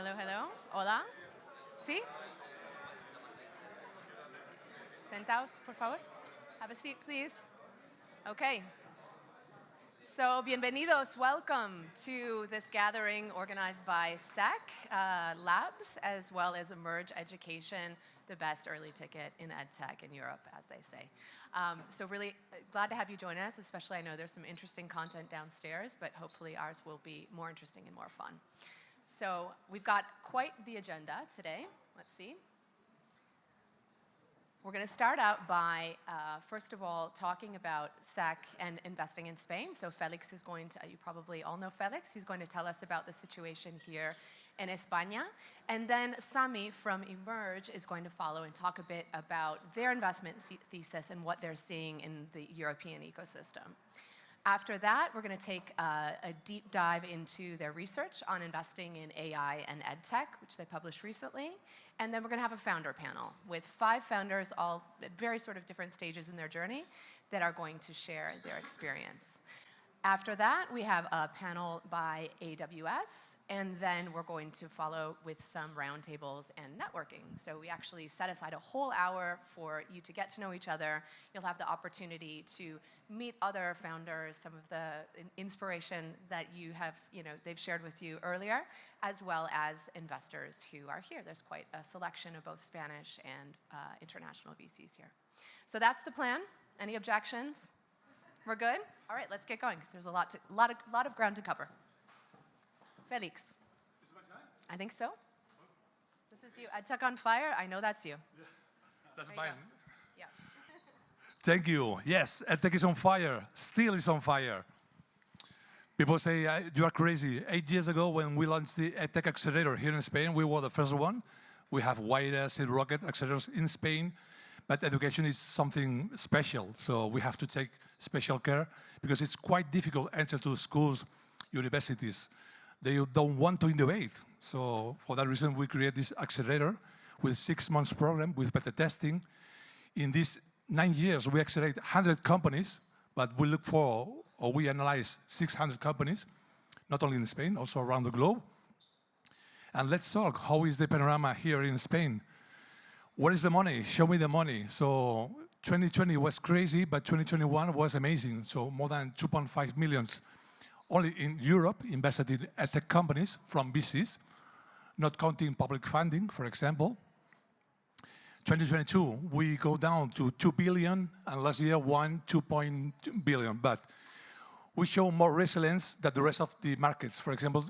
Hello, hello. Hola. ¿Sí? Sentaos, por favor. Have a seat, please. Okay. So, bienvenidos. Welcome to this gathering organized by SEK Labs, as well as Emerge Education, the best early ticket in Edtech in Europe, as they say. So really glad to have you join us, especially I know there's some interesting content downstairs, but hopefully ours will be more interesting and more fun. So we've got quite the agenda today. Let's see. We're going to start out by, first of all, talking about SEK and investing in Spain. So Felix is going to, you probably all know Felix, he's going to tell us about the situation here in España. And then Sami from Emerge is going to follow and talk a bit about their investment thesis and what they're seeing in the European ecosystem. After that, we're going to take a deep dive into their research on investing in AI and EdTech, which they published recently. And then we're going to have a founder panel with 5 founders, all at very sort of different stages in their journey, that are going to share their experience. After that, we have a panel by AWS, and then we're going to follow with some roundtables and networking. So we actually set aside a whole hour for you to get to know each other. You'll have the opportunity to meet other founders, some of the inspiration that you have, they've shared with you earlier, as well as investors who are here. There's quite a selection of both Spanish and international VCs here. So that's the plan. Any objections? We're good? All right, let's get going, because there's a lot of ground to cover. Felix. Is it my time? I think so. This is you. Edtech on fire. I know that's you. Yeah. That's there mine. Yeah. Thank you. Yes, Edtech is on fire. Still is on fire. People say, you are crazy. 8 years ago, when we launched the Edtech Accelerator here in Spain, we were the first one. We have wireless and rocket accelerators in Spain. But education is something special, so we have to take special care because it's quite difficult to enter to schools, universities. They don't want to innovate. So for that reason, we create this accelerator with 6 months program with beta testing. In these 9 years, we accelerate 100 companies, but we look for, or we analyze 600 companies, not only in Spain, also around the globe. And let's talk, how is the panorama here in Spain? What is the money? Show me the money. So 2020 was crazy, but 2021 was amazing. So more than 2.5 million only in Europe invested in EdTech companies from VCs, not counting public funding, for example. 2022, we go down to 2 billion, and last year 2.2 billion. But we show more resilience than the rest of the markets. For example,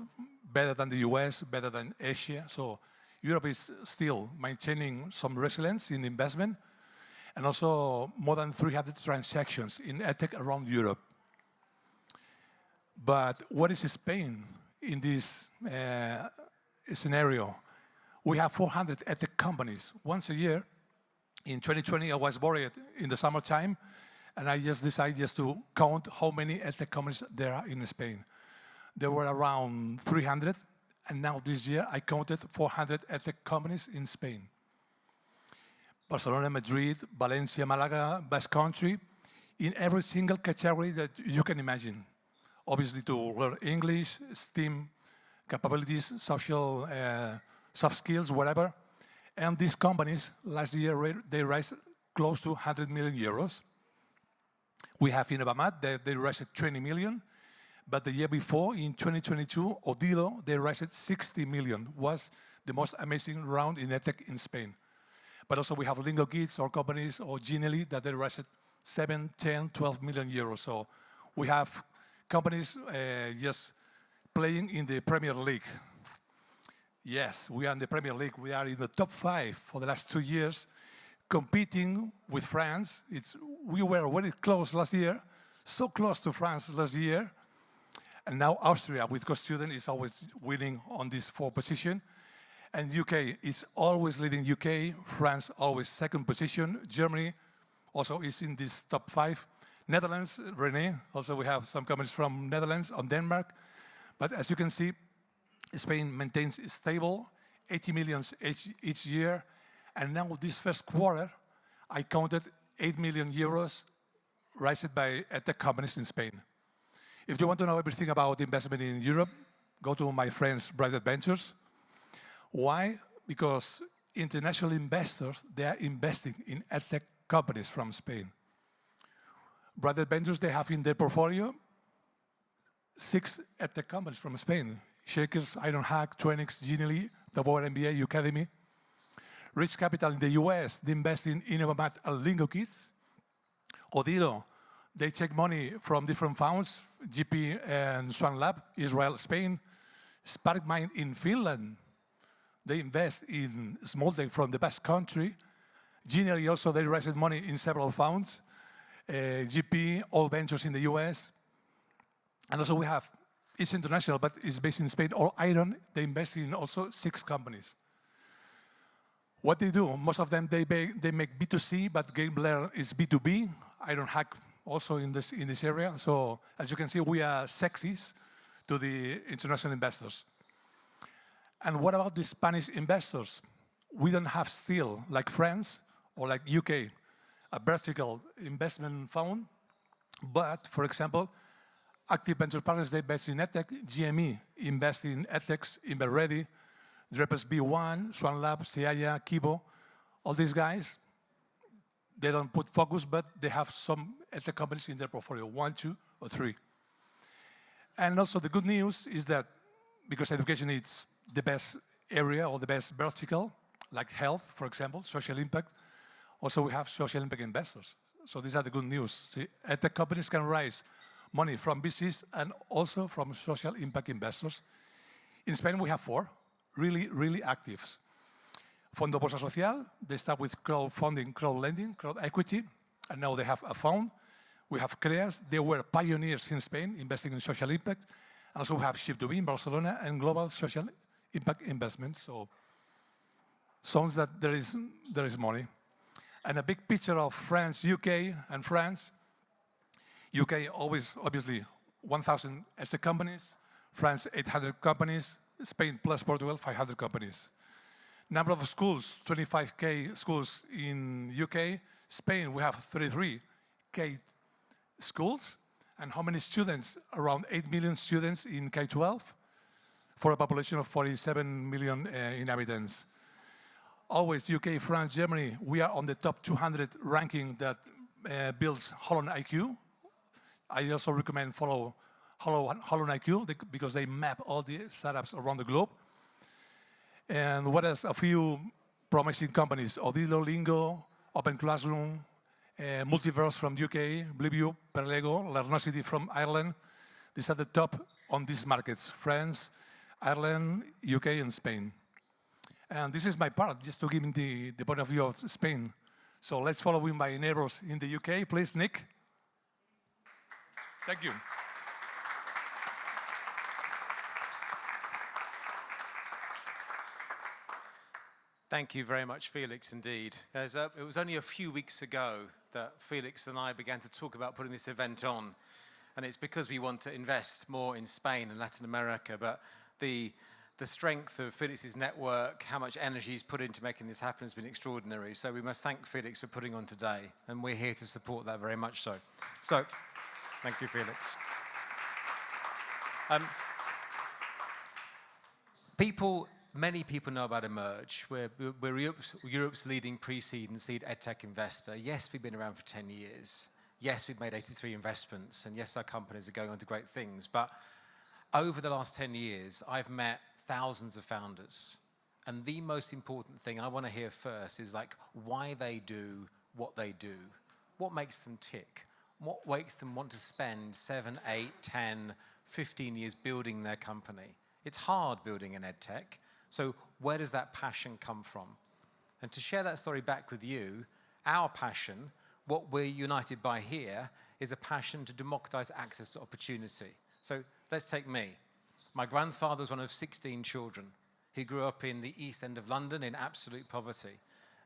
better than the US, better than Asia. So Europe is still maintaining some resilience in investment, and also more than 300 transactions in EdTech around Europe. But what is Spain in this scenario? We have 400 EdTech companies once a year. In 2020, I was bored in the summertime, and I just decided to count how many EdTech companies there are in Spain. There were around 300. And now this year, I counted 400 EdTech companies in Spain. Barcelona, Madrid, Valencia, Malaga, Basque Country, in every single category that you can imagine. Obviously to learn English, STEAM capabilities, social, soft skills, whatever. And these companies, last year, they raised close to 100 million euros. We have Innovamat, they raised 20 million. But the year before, in 2022, Odilo, they raised 60 million. Was the most amazing round in EdTech in Spain. But also we have Lingo Kids or companies or Genially that they raised 7, 10, 12 million euros. So we have companies just playing in the Premier League. Yes, we are in the Premier League. We are in the top 5 for the last 2 years, competing with France. We were very close last year, so close to France last year. And now Austria, with GoStudent, is always winning on this 4th position. And UK is always leading UK. France, always 2nd position. Germany also is in this top 5. Netherlands, René, also we have some companies from Netherlands, on Denmark. But as you can see, Spain maintains stable, 80 million each year. And now this first quarter, I counted 8 million euros raised by EdTech companies in Spain. If you want to know everything about investment in Europe, go to my friends Bright Adventures. Why? Because international investors, they are investing in Edtech companies from Spain. Private ventures, they have in their portfolio 6 Edtech companies from Spain. Shakers, Ironhack, Twenix, Genially, the Power MBA, Academy. Rich Capital in the US, they invest in Innovamat and Lingo Kids. Odilo, they take money from different funds, GP and Swan Lab, Israel, Spain. SparkMind in Finland, they invest in small tech from the Basque Country. Genially also, they raised money in several funds. GP, All Ventures in the US. And also we have, it's international, but it's based in Spain. All Iron, they invest in also 6 companies. What they do, most of them, they make B2C, but Gambler is B2B. Ironhack also in this area. So as you can see, we are sexies to the international investors. And what about the Spanish investors? We don't have still, like France or like UK, a vertical investment fund. But, for example, Active Venture Partners, they invest in Edtech. GME invest in Edtech, Inverready, Drepes B1, Swan Lab, Seaya, Kibo. All these guys, they don't put focus, but they have some Edtech companies in their portfolio, 1, 2, or 3. And also the good news is that because education is the best area or the best vertical, like health, for example, social impact, also we have social impact investors. So these are the good news. See, Edtech companies can raise money from VCs and also from social impact investors. In Spain, we have 4 really active. Fondo Bolsa Social, they start with crowdfunding, crowd lending, crowd equity, and now they have a fund. We have CREAS, they were pioneers in Spain, investing in social impact. And also we have Shift2B in Barcelona and Global Social Impact Investments. So sounds that there is money. And a big picture of France, UK, and France. UK always, obviously, 1,000 Edtech companies. France, 800 companies. Spain plus Portugal, 500 companies. Number of schools, 25K schools in UK. Spain, we have 33K schools. And how many students? Around 8 million students in K-12 for a population of 47 million inhabitants. Always UK, France, Germany, we are on the top 200 ranking that builds Holon IQ. I also recommend follow Holon IQ because they map all the startups around the globe. And what else? A few promising companies, Odilo, Lingo, Open Classroom, Multiverse from UK, Bliview, Perlego, Learnosity from Ireland. These are the top on these markets, France, Ireland, UK, and Spain. And this is my part, just to give him the point of view of Spain. So let's follow in my neighbors in the UK. Please, Nick. Thank you. Thank you very much, Felix, indeed. It was only a few weeks ago that Felix and I began to talk about putting this event on. And it's because we want to invest more in Spain and Latin America. But the strength of Felix's network, how much energy he's put into making this happen has been extraordinary. So we must thank Felix for putting on today. And we're here to support that very much so. So, thank you, Felix. Many people know about Emerge. We're Europe's leading pre-seed and seed edtech investor. Yes, we've been around for 10 years. Yes, we've made 83 investments. And yes, our companies are going on to great things. But over the last 10 years, I've met thousands of founders. And the most important thing I want to hear first is like why they do what they do. What makes them tick? What makes them want to spend 7, 8, 10, 15 years building their company? It's hard building an edtech. So where does that passion come from? And to share that story back with you, our passion, what we're united by here, is a passion to democratize access to opportunity. So let's take me. My grandfather was one of 16 children. He grew up in the East End of London in absolute poverty.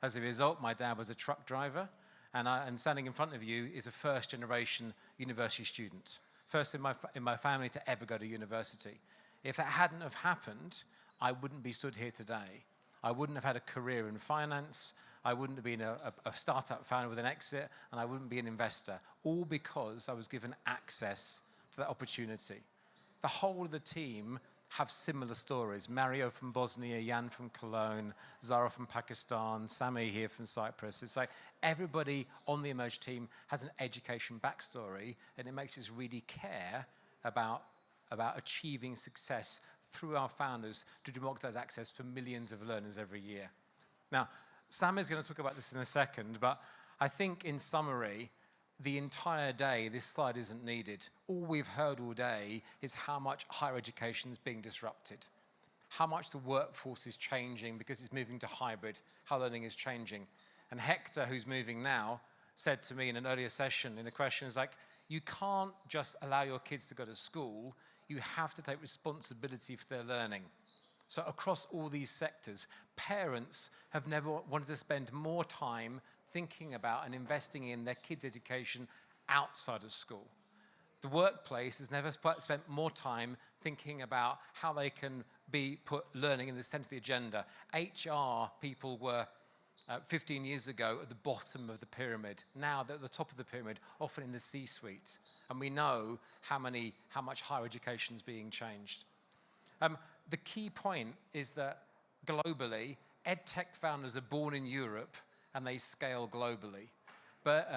As a result, my dad was a truck driver, and standing in front of you is a first-generation university student. First in my family to ever go to university. If that hadn't have happened, I wouldn't be stood here today. I wouldn't have had a career in finance. I wouldn't have been a startup founder with an exit, and I wouldn't be an investor, all because I was given access to that opportunity. The whole of the team have similar stories. Mario from Bosnia, Jan from Cologne, Zara from Pakistan, Sami here from Cyprus. It's like everybody on the Emerge team has an education backstory, and it makes us really care about achieving success through our founders to democratize access for millions of learners every year. Now, Sam is going to talk about this in a second, but I think in summary, the entire day, this slide isn't needed. All we've heard all day is how much higher education is being disrupted, how much the workforce is changing because it's moving to hybrid, how learning is changing. And Hector, who's moving now, said to me in an earlier session in a question, is like, you can't just allow your kids to go to school, you have to take responsibility for their learning. So across all these sectors, parents have never wanted to spend more time thinking about and investing in their kids' education outside of school. The workplace has never spent more time thinking about how they can put learning in the center of the agenda. HR people were 15 years ago at the bottom of the pyramid. Now they're at the top of the pyramid, often in the C-suite. And we know how much higher education is being changed. The key point is that globally, EdTech founders are born in Europe and they scale globally. But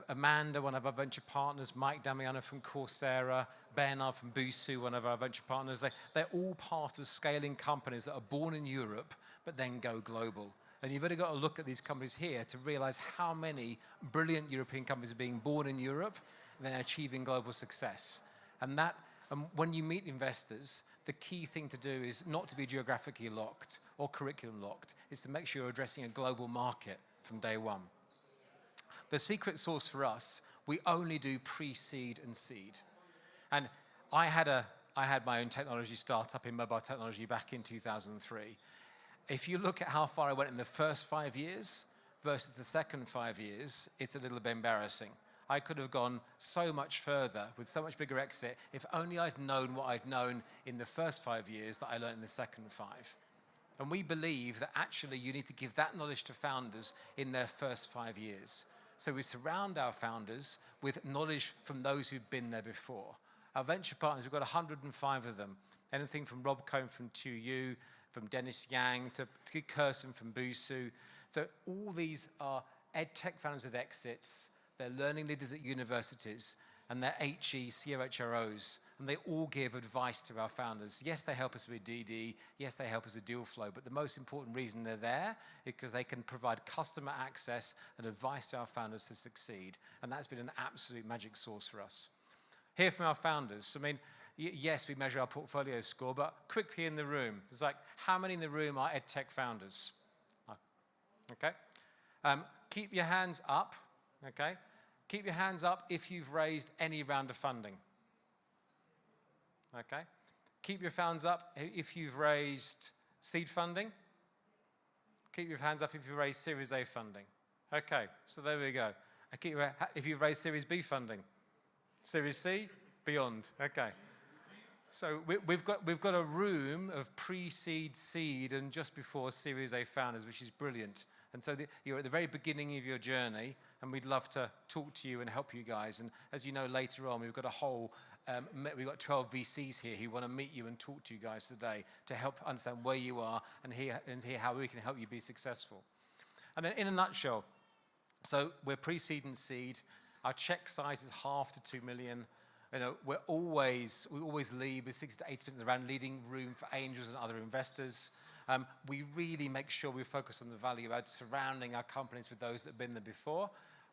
Amanda, one of our venture partners, Mike Damiano from Coursera, Bernard from Busuu, one of our venture partners, they're all part of scaling companies that are born in Europe but then go global. And you've only got to look at these companies here to realize how many brilliant European companies are being born in Europe and then achieving global success. And when you meet investors, the key thing to do is not to be geographically locked or curriculum locked. It's to make sure you're addressing a global market from day one. The secret sauce for us, we only do pre-seed and seed. And I had my own technology startup in mobile technology back in 2003. If you look at how far I went in the first 5 years versus the second 5 years, it's a little bit embarrassing. I could have gone so much further with so much bigger exit if only I'd known what I'd known in the first 5 years that I learned in the second 5. And we believe that actually you need to give that knowledge to founders in their first 5 years. So we surround our founders with knowledge from those who've been there before. Our venture partners, we've got 105 of them. Anything from Rob Cohn from 2U, from Dennis Yang to Kirsten from Busuu. So all these are EdTech founders with exits. They're learning leaders at universities, and they're HE, COHROs, and they all give advice to our founders. Yes, they help us with DD. Yes, they help us with deal flow, but the most important reason they're there is because they can provide customer access and advice to our founders to succeed, and that's been an absolute magic source for us. Hear from our founders. I mean, yes, we measure our portfolio score, but quickly in the room, it's like, how many in the room are EdTech founders? Okay. Keep your hands up. Okay? Keep your hands up if you've raised any round of funding. Okay? Keep your hands up if you've raised seed funding. Keep your hands up if you've raised Series A funding. Okay, so there we go. If you've raised Series B funding. Series C, beyond. Okay. So we've got a room of pre-seed, seed, and just before Series A founders, which is brilliant. And so you're at the very beginning of your journey, and we'd love to talk to you and help you guys. And as you know, later on, we've got 12 VCs here who want to meet you and talk to you guys today to help understand where you are and hear how we can help you be successful. And then in a nutshell, so we're pre-seed and seed. Our check size is half to 2 million. You know, we always lead with 60 to 80% around leading room for angels and other investors. We really make sure we focus on the value add surrounding our companies with those that have been there before.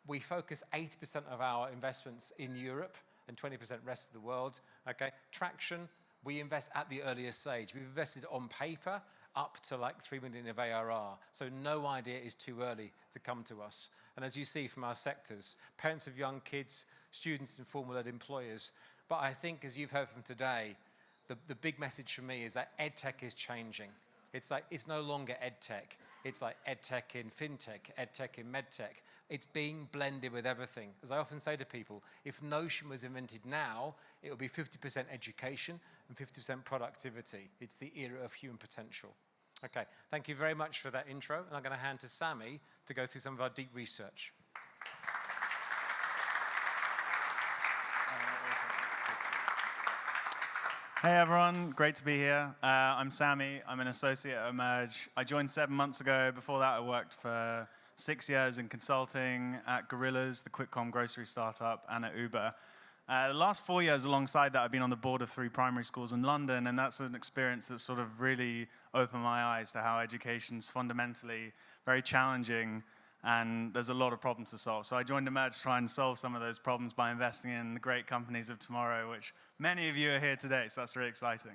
We focus 80% of our investments in Europe and 20% rest of the world. Okay, traction, we invest at the earliest stage. We've invested on paper up to like 3 million of ARR. So no idea is too early to come to us. And as you see from our sectors, parents of young kids, students and formal-led employers. But I think, as you've heard from today, the big message for me is that EdTech is changing. It's no longer EdTech. It's like EdTech in FinTech, EdTech in MedTech. It's being blended with everything. As I often say to people, if Notion was invented now, it would be 50% education and 50% productivity. It's the era of human potential. Okay, thank you very much for that intro. And I'm going to hand to Sami to go through some of our deep research. Hey everyone, great to be here. I'm Sammy, I'm an associate at Emerge. I joined 7 months ago. Before that I worked for 6 years in consulting at Gorillas, the quick-com grocery startup, and at Uber. The last 4 years alongside that I've been on the board of 3 primary schools in London, and that's an experience that sort of really opened my eyes to how education's fundamentally very challenging and there's a lot of problems to solve. So I joined Emerge to try and solve some of those problems by investing in the great companies of tomorrow, which many of you are here today, so that's really exciting.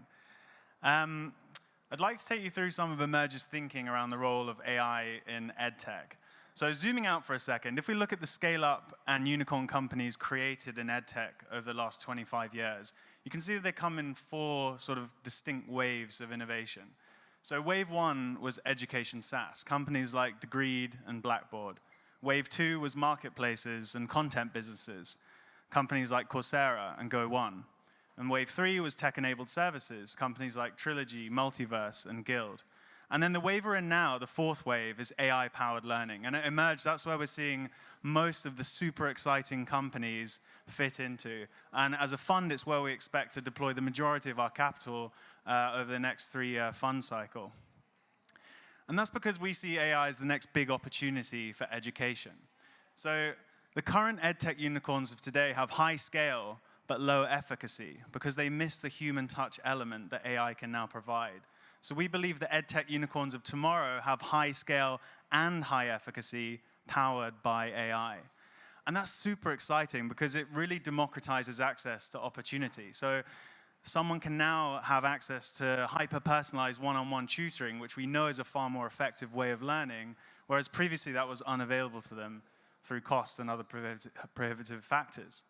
I'd like to take you through some of Emerge's thinking around the role of AI in EdTech. So zooming out for a second, if we look at the scale-up and unicorn companies created in EdTech over the last 25 years, you can see that they come in 4 sort of distinct waves of innovation. So wave 1 was education SaaS, companies like Degreed and Blackboard. Wave 2 was marketplaces and content businesses, companies like Coursera and Go1. And wave 3 was tech-enabled services, companies like Trilogy, Multiverse, and Guild. And then the wave we're in now, the 4th wave, is AI-powered learning. And at Emerge, that's where we're seeing most of the super exciting companies fit into. And as a fund, it's where we expect to deploy the majority of our capital over the next 3-year fund cycle. And that's because we see AI as the next big opportunity for education. So the current EdTech unicorns of today have high scale, but low efficacy, because they miss the human touch element that AI can now provide. So we believe the EdTech unicorns of tomorrow have high scale and high efficacy powered by AI. And that's super exciting because it really democratizes access to opportunity. So someone can now have access to hyper-personalized one-on-one tutoring, which we know is a far more effective way of learning, whereas previously that was unavailable to them through cost and other prohibitive factors.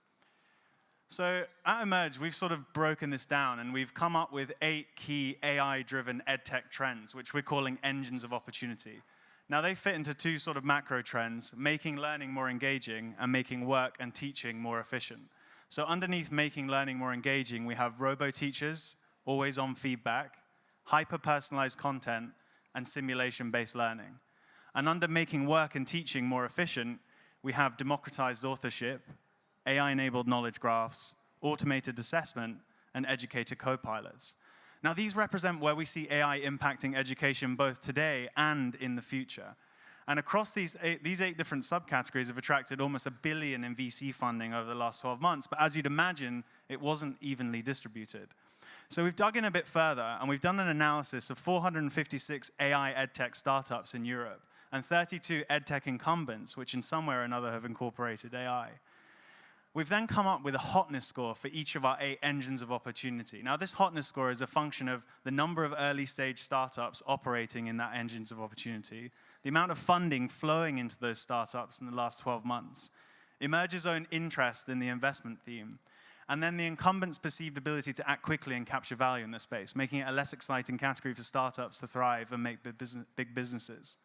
So at Emerge, we've sort of broken this down and we've come up with 8 key AI-driven EdTech trends, which we're calling engines of opportunity. Now they fit into 2 sort of macro trends, making learning more engaging and making work and teaching more efficient. So underneath making learning more engaging, we have robo-teachers, always-on feedback, hyper-personalized content, and simulation-based learning. And under making work and teaching more efficient, we have democratized authorship, AI-enabled knowledge graphs, automated assessment, and educator co-pilots. Now these represent where we see AI impacting education both today and in the future. And across these 8 different subcategories have attracted almost $1 billion in VC funding over the last 12 months, but as you'd imagine, it wasn't evenly distributed. So we've dug in a bit further, and we've done an analysis of 456 AI EdTech startups in Europe, and 32 EdTech incumbents, which in some way or another have incorporated AI. We've then come up with a hotness score for each of our 8 engines of opportunity. Now, this hotness score is a function of the number of early-stage startups operating in that engines of opportunity, the amount of funding flowing into those startups in the last 12 months, Emerge's own interest in the investment theme, and then the incumbent's perceived ability to act quickly and capture value in this space, making it a less exciting category for startups to thrive and make big businesses.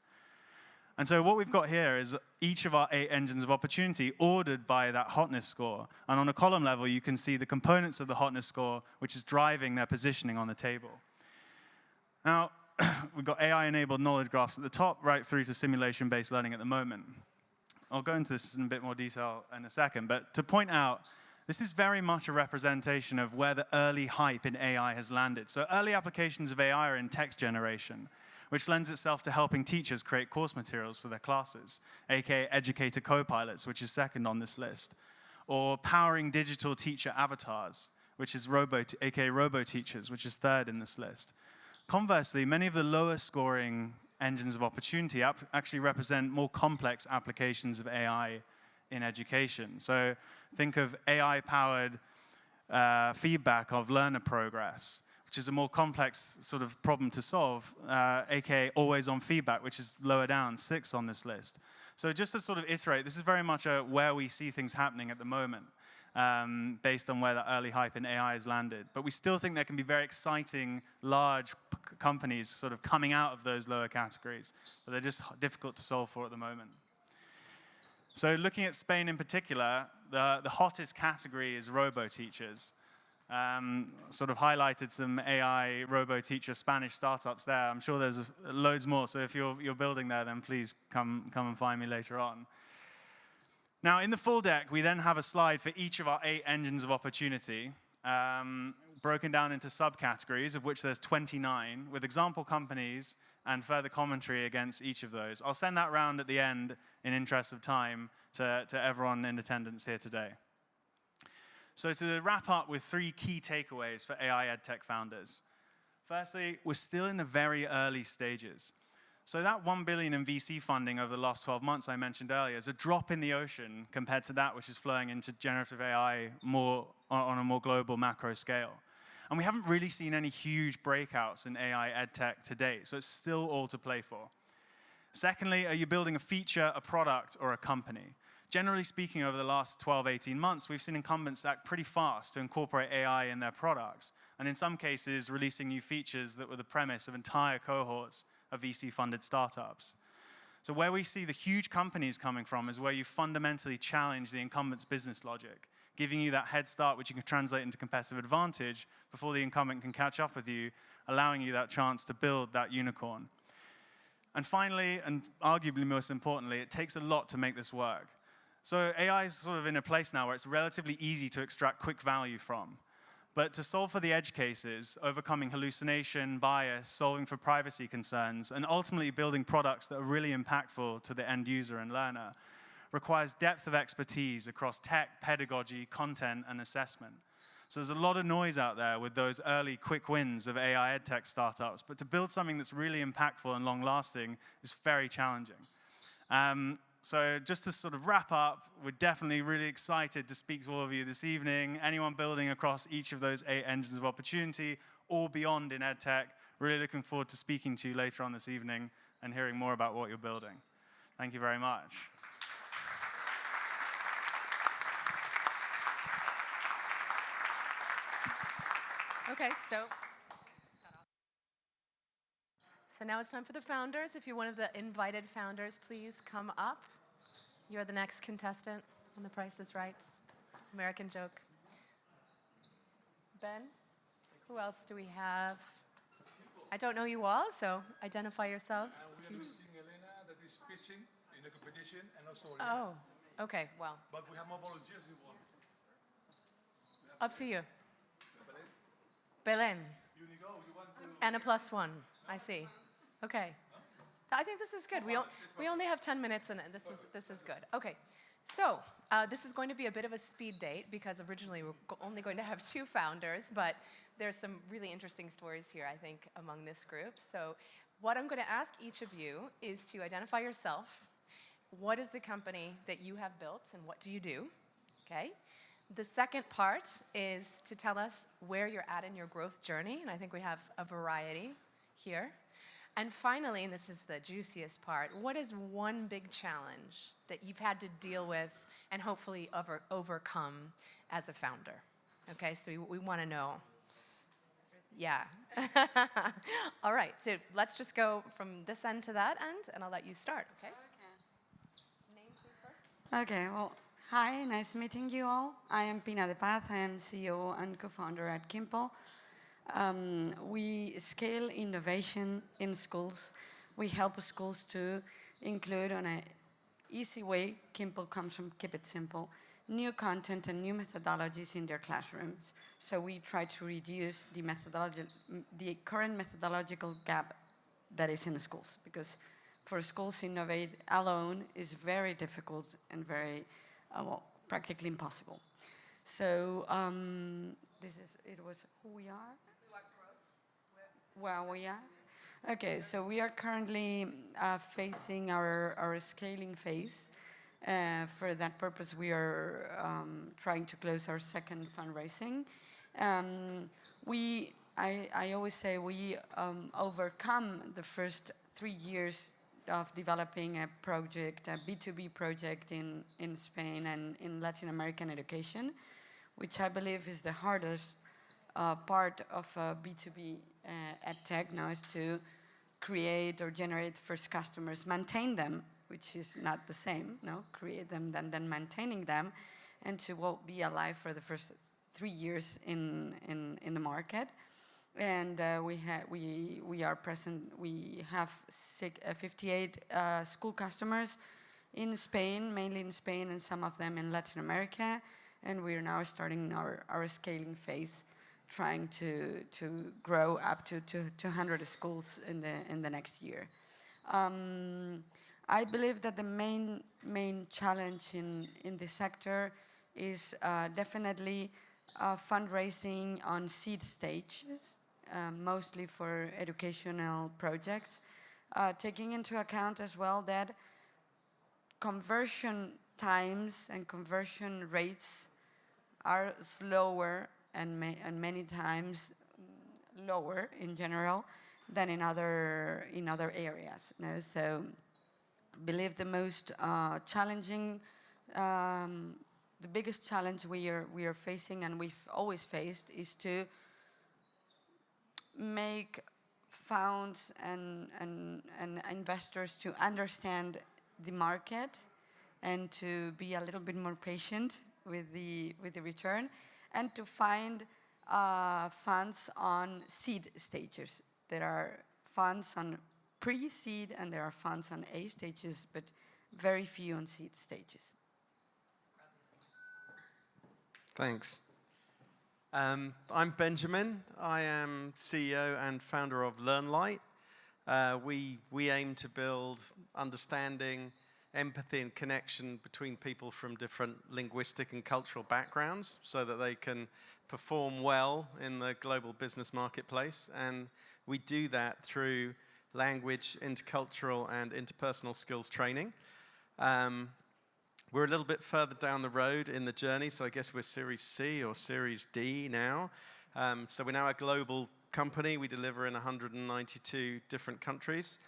And so what we've got here is each of our 8 engines of opportunity ordered by that hotness score. And on a column level, you can see the components of the hotness score, which is driving their positioning on the table. Now, we've got AI-enabled knowledge graphs at the top, right through to simulation-based learning at the moment. I'll go into this in a bit more detail in a second, but to point out, this is very much a representation of where the early hype in AI has landed. So early applications of AI are in text generation, which lends itself to helping teachers create course materials for their classes, aka educator co-pilots, which is second on this list, or powering digital teacher avatars, which is aka robo-teachers, which is third in this list. Conversely, many of the lower scoring engines of opportunity actually represent more complex applications of AI in education. So think of AI-powered feedback of learner progress, which is a more complex sort of problem to solve, aka always-on feedback, which is lower down, 6 on this list. So just to sort of iterate, this is very much where we see things happening at the moment, based on where the early hype in AI has landed. But we still think there can be very exciting, large companies sort of coming out of those lower categories, but they're just difficult to solve for at the moment. So looking at Spain in particular, the hottest category is robo-teachers. Sort of highlighted some AI robo-teacher Spanish startups there. I'm sure there's loads more, so if you're building there, then please come and find me later on. Now, in the full deck, we then have a slide for each of our 8 engines of opportunity, broken down into subcategories, of which there's 29, with example companies and further commentary against each of those. I'll send that round at the end in interest of time to everyone in attendance here today. So to wrap up with 3 key takeaways for AI EdTech founders. Firstly, we're still in the very early stages. So that 1 billion in VC funding over the last 12 months I mentioned earlier is a drop in the ocean compared to that which is flowing into generative AI on a more global macro scale. And we haven't really seen any huge breakouts in AI EdTech to date, so it's still all to play for. Secondly, are you building a feature, a product, or a company? Generally speaking, over the last 12, 18 months, we've seen incumbents act pretty fast to incorporate AI in their products, and in some cases, releasing new features that were the premise of entire cohorts of VC-funded startups. So where we see the huge companies coming from is where you fundamentally challenge the incumbent's business logic, giving you that head start which you can translate into competitive advantage before the incumbent can catch up with you, allowing you that chance to build that unicorn. And finally, and arguably most importantly, it takes a lot to make this work. So AI is sort of in a place now where it's relatively easy to extract quick value from. But to solve for the edge cases, overcoming hallucination, bias, solving for privacy concerns, and ultimately building products that are really impactful to the end user and learner, requires depth of expertise across tech, pedagogy, content, and assessment. So there's a lot of noise out there with those early quick wins of AI EdTech startups, but to build something that's really impactful and long-lasting is very challenging. So just to sort of wrap up, we're definitely really excited to speak to all of you this evening. Anyone building across each of those 8 engines of opportunity or beyond in EdTech, really looking forward to speaking to you later on this evening and hearing more about what you're building. Thank you very much. Okay, so now it's time for the founders. If you're one of the invited founders, please come up. You're the next contestant on The Price is Right. American joke. Ben, who else do we have? I don't know you all, so identify yourselves. We are missing Elena that is pitching in the competition and also Oh, okay, well. But we have more volunteers if you want. Up to you. Belen. You want to... And a +1, I see. Okay. I think this is good. We only have 10 minutes and this is good. Okay. So this is going to be a bit of a speed date because originally we were only going to have 2 founders, but there's some really interesting stories here, I think, among this group. So what I'm going to ask each of you is to identify yourself. What is the company that you have built and what do you do? Okay. The second part is to tell us where you're at in your growth journey, and I think we have a variety here. And finally, and this is the juiciest part, what is one big challenge that you've had to deal with and hopefully overcome as a founder? Okay, so we want to know. Yeah. All right, so let's just go from this end to that end, and I'll let you start, okay? Name, please, first. Okay, well, hi, nice meeting you all. I am Pina de Paz. I am CEO and co-founder at Kimpo. We scale innovation in schools. We help schools to include on an easy way, Kimpo comes from Keep It Simple, new content and new methodologies in their classrooms. So we try to reduce the current methodological gap that is in the schools, because for schools innovate alone is very difficult and very, well, practically impossible. So it was who we are? Where we are. Okay, so we are currently facing our scaling phase. For that purpose, we are trying to close our second fundraising. I always say we overcome the first 3 years of developing a project, a B2B project in Spain and in Latin American education, which I believe is the hardest part of B2B EdTech now, is to create or generate first customers, maintain them, which is not the same, no? Create them, then maintaining them, and to be alive for the first 3 years in the market. And we are present. We have 58 school customers in Spain, mainly in Spain, and some of them in Latin America. And we are now starting our scaling phase. trying to grow up to 200 schools in the next year. I believe that the main challenge in this sector is definitely fundraising on seed stages, mostly for educational projects, taking into account as well that conversion times and conversion rates are slower and many times lower in general than in other areas. You know? So, I believe the most challenging, the biggest challenge we are facing, and we've always faced, is to make funds and investors to understand the market and to be a little bit more patient with the return, and to find funds on seed stages. There are funds on pre-seed and there are funds on A stages, but very few on seed stages. Thanks. I'm Benjamin. I am CEO and founder of LearnLight. We aim to build understanding, empathy and connection between people from different linguistic and cultural backgrounds so that they can perform well in the global business marketplace. And we do that through language, intercultural and interpersonal skills training. We're a little bit further down the road in the journey, so I guess we're Series C or Series D now. So we're now a global company. We deliver in 192 different countries.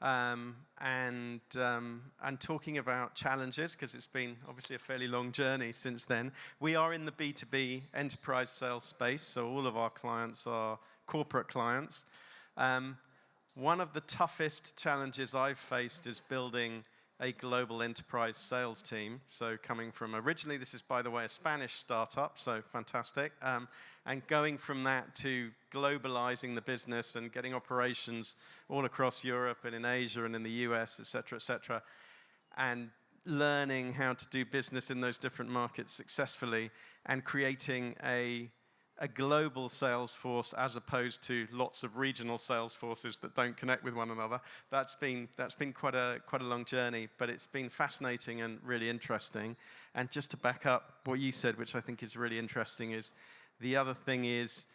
And talking about challenges, because it's been obviously a fairly long journey since then, we are in the B2B enterprise sales space, so all of our clients are corporate clients. One of the toughest challenges I've faced is building a global enterprise sales team. So coming from, originally this is, by the way, a Spanish startup, so fantastic. And going from that to globalizing the business and getting operations all across Europe and in Asia and in the US, et cetera, and learning how to do business in those different markets successfully and creating a global sales force as opposed to lots of regional sales forces that don't connect with one another. That's been quite a long journey, but it's been fascinating and really interesting. And just to back up what you said, which I think is really interesting, is the other thing is,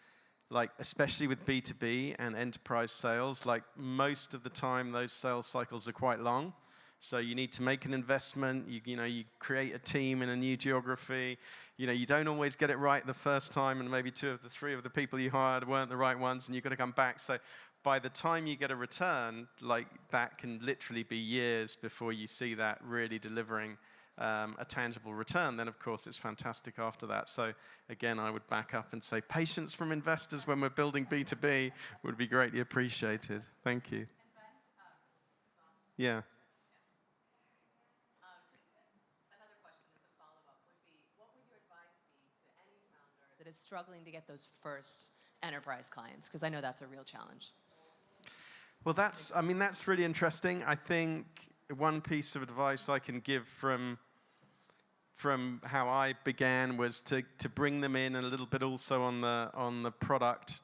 like, especially with B2B and enterprise sales, like most of the time those sales cycles are quite long. So you need to make an investment, you create a team in a new geography. You don't always get it right the first time, and maybe 2 of the 3 of the people you hired weren't the right ones, and you've got to come back. So by the time you get a return, like, that can literally be years before you see that really delivering a tangible return. Then, of course, it's fantastic after that. So again, I would back up and say patience from investors when we're building B2B would be greatly appreciated. Thank you. And Ben, Yeah. That is struggling to get those first enterprise clients? Because I know that's a real challenge. Well, that's really interesting. I think one piece of advice I can give from how I began was to bring them in a little bit also on the product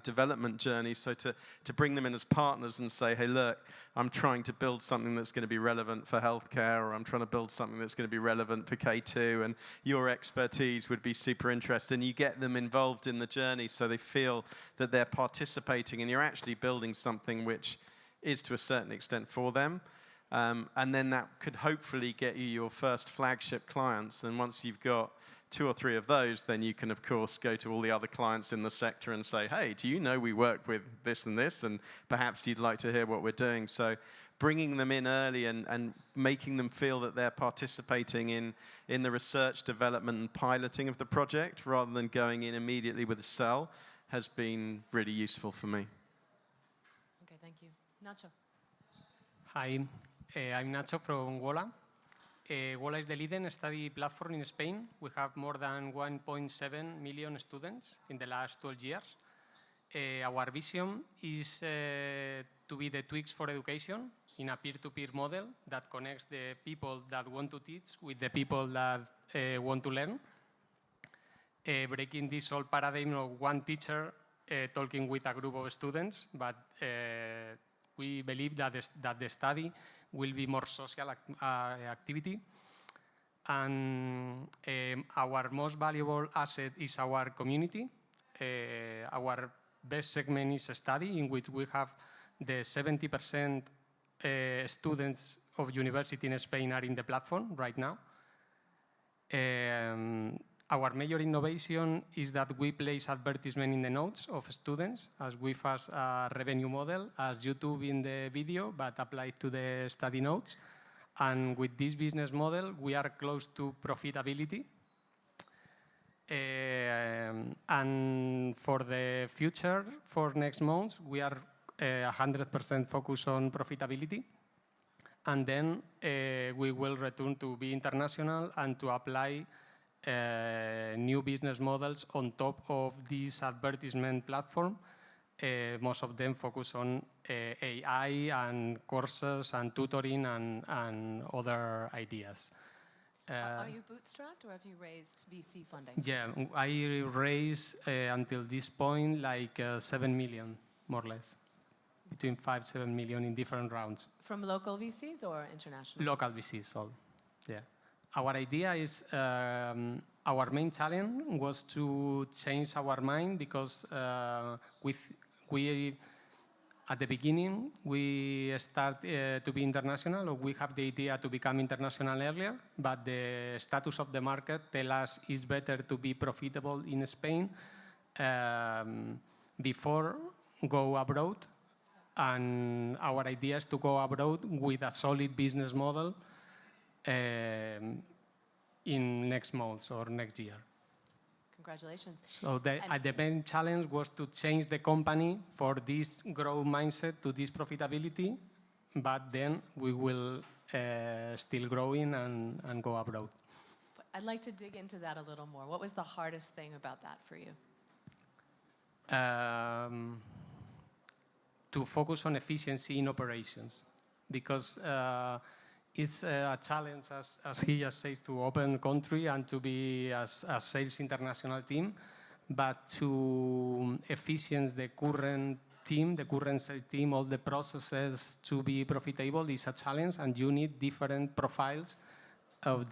development journey. So to bring them in as partners and say, hey, look, I'm trying to build something that's going to be relevant for healthcare, or I'm trying to build something that's going to be relevant for K2, and your expertise would be super interesting. And you get them involved in the journey so they feel that they're participating and you're actually building something which is to a certain extent for them. And then that could hopefully get you your first flagship clients. And once you've got 2 or 3 of those, then you can, of course, go to all the other clients in the sector and say, hey, do you know we work with this and this, and perhaps you'd like to hear what we're doing. So bringing them in early and making them feel that they're participating in the research, development, and piloting of the project, rather than going in immediately with a sell, has been really useful for me. Okay, thank you. Nacho. Hi, I'm Nacho from Wola. Wola is the leading study platform in Spain. We have more than 1.7 million students in the last 12 years. Our vision is to be the Twix for education in a peer-to-peer model that connects the people that want to teach with the people that want to learn. breaking this old paradigm of one teacher talking with a group of students, but we believe that the study will be more social activity. And our most valuable asset is our community. Our best segment is a study in which we have the 70% students of university in Spain are in the platform right now. Our major innovation is that we place advertisement in the notes of students as we fast a revenue model as YouTube in the video, but applied to the study notes. And with this business model, we are close to profitability. And for the future, for next months, we are 100% focused on profitability. And then we will return to be international and to apply new business models on top of this advertisement platform. Most of them focus on AI and courses and tutoring and other ideas. Are you bootstrapped or have you raised VC funding? Yeah, I raised until this point like 7 million, more or less, between 5-7 million in different rounds. From local VCs or international? Local VCs, all. Yeah. Our idea is, our main challenge was to change our mind because we at the beginning, we start to be international, or we have the idea to become international earlier, but the status of the market tell us it's better to be profitable in Spain before go abroad. And our idea is to go abroad with a solid business model in next months or next year. Congratulations. So the main challenge was to change the company for this growth mindset to this profitability, but then we will still growing and go abroad. I'd like to dig into that a little more. What was the hardest thing about that for you? To focus on efficiency in operations, because it's a challenge, as he just says, to open country and to be a sales international team, but to efficiency the current team, the current sales team, all the processes to be profitable is a challenge, and you need different profiles of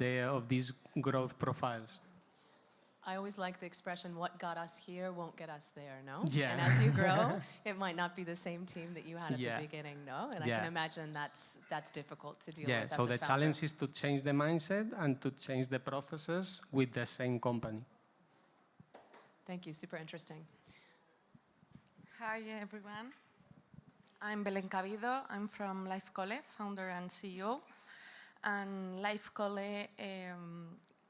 these growth profiles. I always like the expression, what got us here won't get us there, no? Yeah. And as you grow, it might not be the same team that you had at Yeah. the beginning, no? And Yeah. I can imagine that's difficult to deal Yeah, with as so a the founder. challenge is to change the mindset and to change the processes with the same company. Thank you, super interesting. Hi, everyone. I'm Belén Cabido. I'm from LifeCole, founder and CEO. And LifeCole,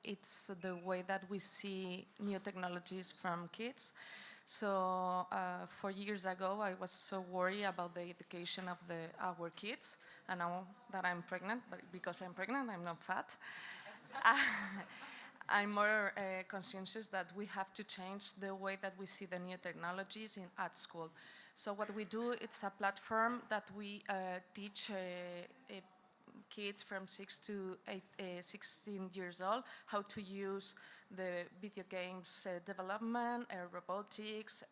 it's the way that we see new technologies from kids. So 4 years ago, I was so worried about the education of our kids. And now that I'm pregnant, but because I'm pregnant, I'm not fat. I'm more conscientious that we have to change the way that we see the new technologies at school. So what we do, it's a platform that we teach kids from 6 to 16 years old how to use the video games development, robotics,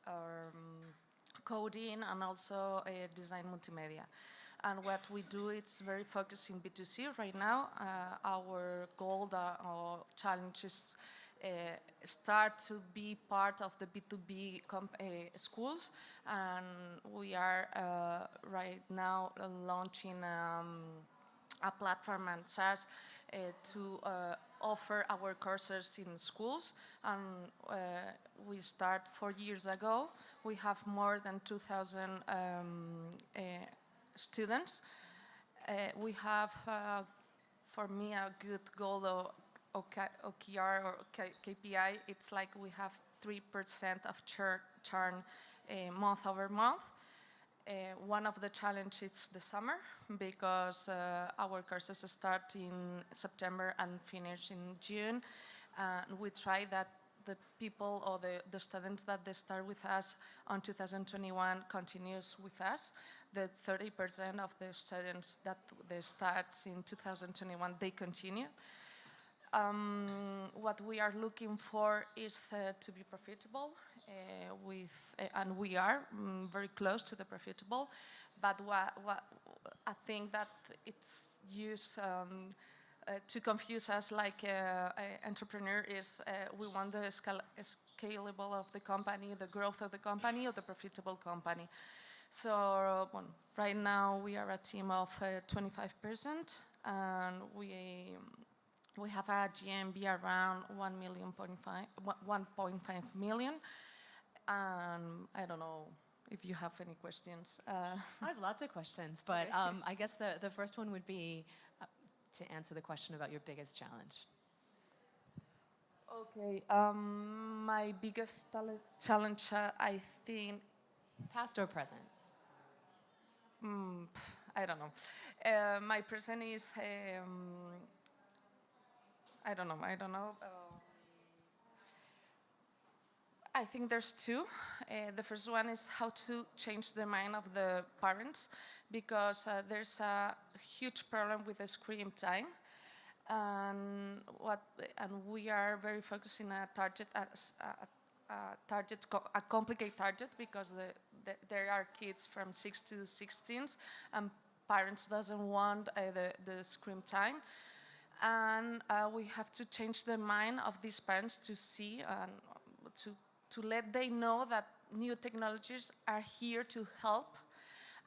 coding, and also design multimedia. And what we do, it's very focused in B2C right now. Our goal or challenge is start to be part of the B2B schools. And we are right now launching a platform and SaaS to offer our courses in schools. And we start 4 years ago. We have more than 2,000 students. We have, for me, a good goal of OKR or KPI. It's like we have 3% of churn month over month. One of the challenges is the summer, because our courses start in September and finish in June. We try that the people or the students that they start with us on 2021 continues with us. The 30% of the students that they start in 2021, they continue. What we are looking for is to be profitable, and we are very close to the profitable. But what I think that it's used to confuse us like entrepreneur is we want the scalable of the company, the growth of the company, or the profitable company. So right now we are a team of 25%, and we have a GMV around 1.5 million. I don't know if you have any questions. I have lots of questions, but I guess the first one would be to answer the question about your biggest challenge. Okay, my biggest challenge, I think, Past or present? I don't know. My present is, I don't know. I think there's two. The first one is how to change the mind of the parents, because there's a huge problem with the screen time, and we are very focused in a target, a complicated target, because there are kids from 6 to 16, and parents doesn't want the screen time. And we have to change the mind of these parents to see and to let them know that new technologies are here to help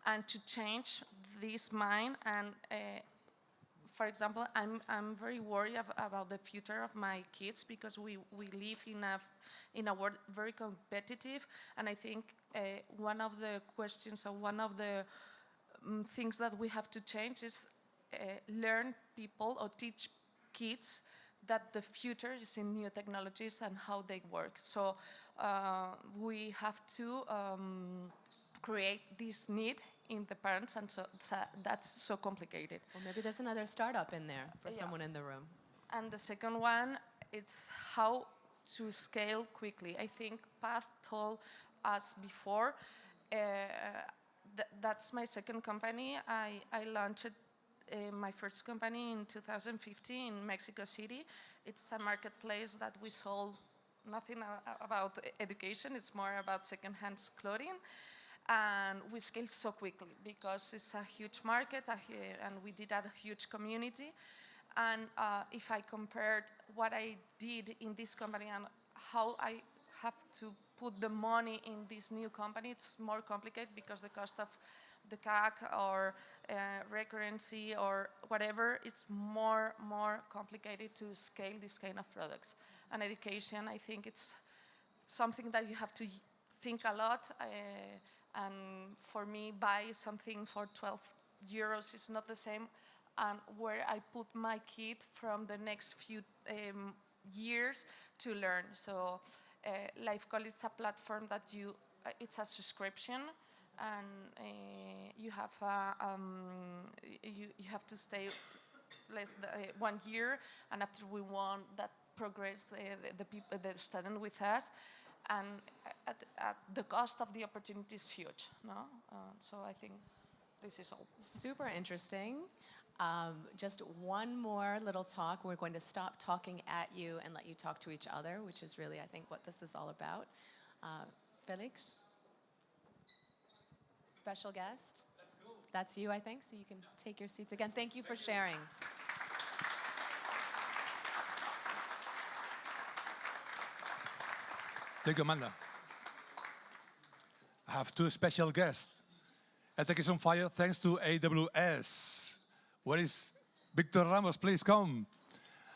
and to change this mind. And for example, I'm very worried about the future of my kids, because we live in a world very competitive, and I think one of the questions or one of the things that we have to change is learn people or teach kids that the future is in new technologies and how they work. So we have to create this need in the parents, and so that's so complicated. Well, maybe there's another startup in there for someone in the room. And the second one, it's how to scale quickly. I think Path told us before, that's my second company. I launched my first company in 2015 in Mexico City. It's a marketplace that we sold nothing about education. It's more about secondhand clothing. And we scaled so quickly because it's a huge market, and we did a huge community. And if I compared what I did in this company and how I have to put the money in this new company, it's more complicated, because the cost of the CAC or recurrency or whatever, it's more complicated to scale this kind of product. And education, I think it's something that you have to think a lot. And for me, buy something for 12 euros is not the same where I put my kid from the next few years to learn. So LifeCall is a platform that it's a subscription, and you have to stay less than 1 year, and after we want that progress the student with us, and at the cost of the opportunity is huge, no? So I think this is all. Super interesting. Just one more little talk. We're going to stop talking at you and let you talk to each other, which is really, I think, what this is all about. Felix? Special guest? Let's go. That's you, I think, so you can take your seats again. Thank you for sharing. Thank you, Amanda. I have two special guests. Edtech is on fire thanks to AWS. Where is Victor Ramos? Please come.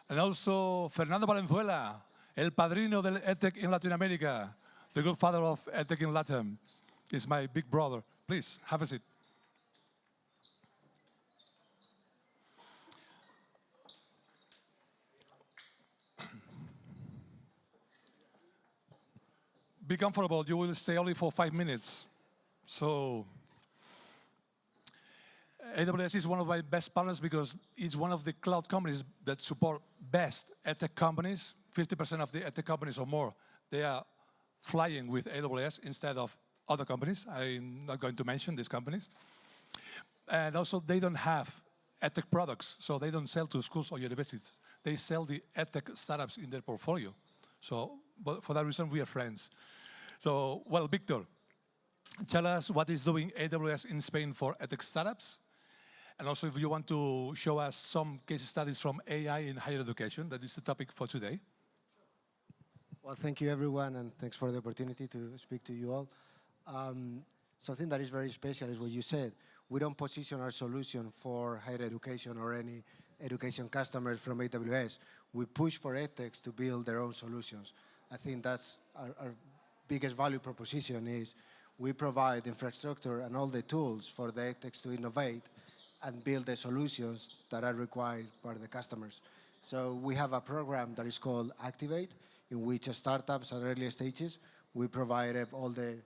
And also Fernando Valenzuela, el padrino del Edtech in Latin America, the good father of Edtech in Latin. Is my big brother. Please, have a seat. Be comfortable, you will stay only for 5 minutes. So, AWS is one of my best partners because it's one of the cloud companies that support best Edtech companies. 50% of the Edtech companies or more, they are flying with AWS instead of other companies. I'm not going to mention these companies. And also, they don't have Edtech products. So they don't sell to schools or universities. They sell the Edtech startups in their portfolio. So but for that reason, we are friends. So, well, Victor, tell us what is doing AWS in Spain for Edtech startups. And also if you want to show us some case studies from AI in higher education, that is the topic for today. Well, thank you everyone, and thanks for the opportunity to speak to you all. Something that is very special is what you said. We don't position our solution for higher education or any education customers from AWS. We push for edtechs to build their own solutions. I think that's our biggest value proposition is we provide infrastructure and all the tools for the edtechs to innovate and build the solutions that are required by the customers. So we have a program that is called Activate, in which startups at early stages, we provide all the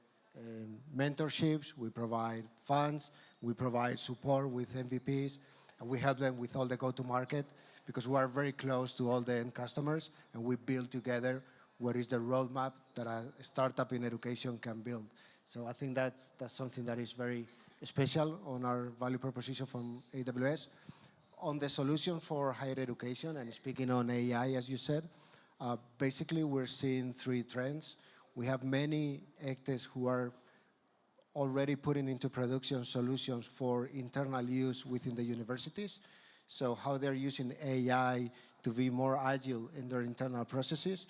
mentorships, we provide funds, we provide support with MVPs, and we help them with all the go-to-market because we are very close to all the end customers, and we build together what is the roadmap that a startup in education can build. So I think that's something that is very special on our value proposition from AWS. On the solution for higher education, and speaking on AI, as you said, basically we're seeing three trends. We have many edtechs who are already putting into production solutions for internal use within the universities. So how they're using AI to be more agile in their internal processes,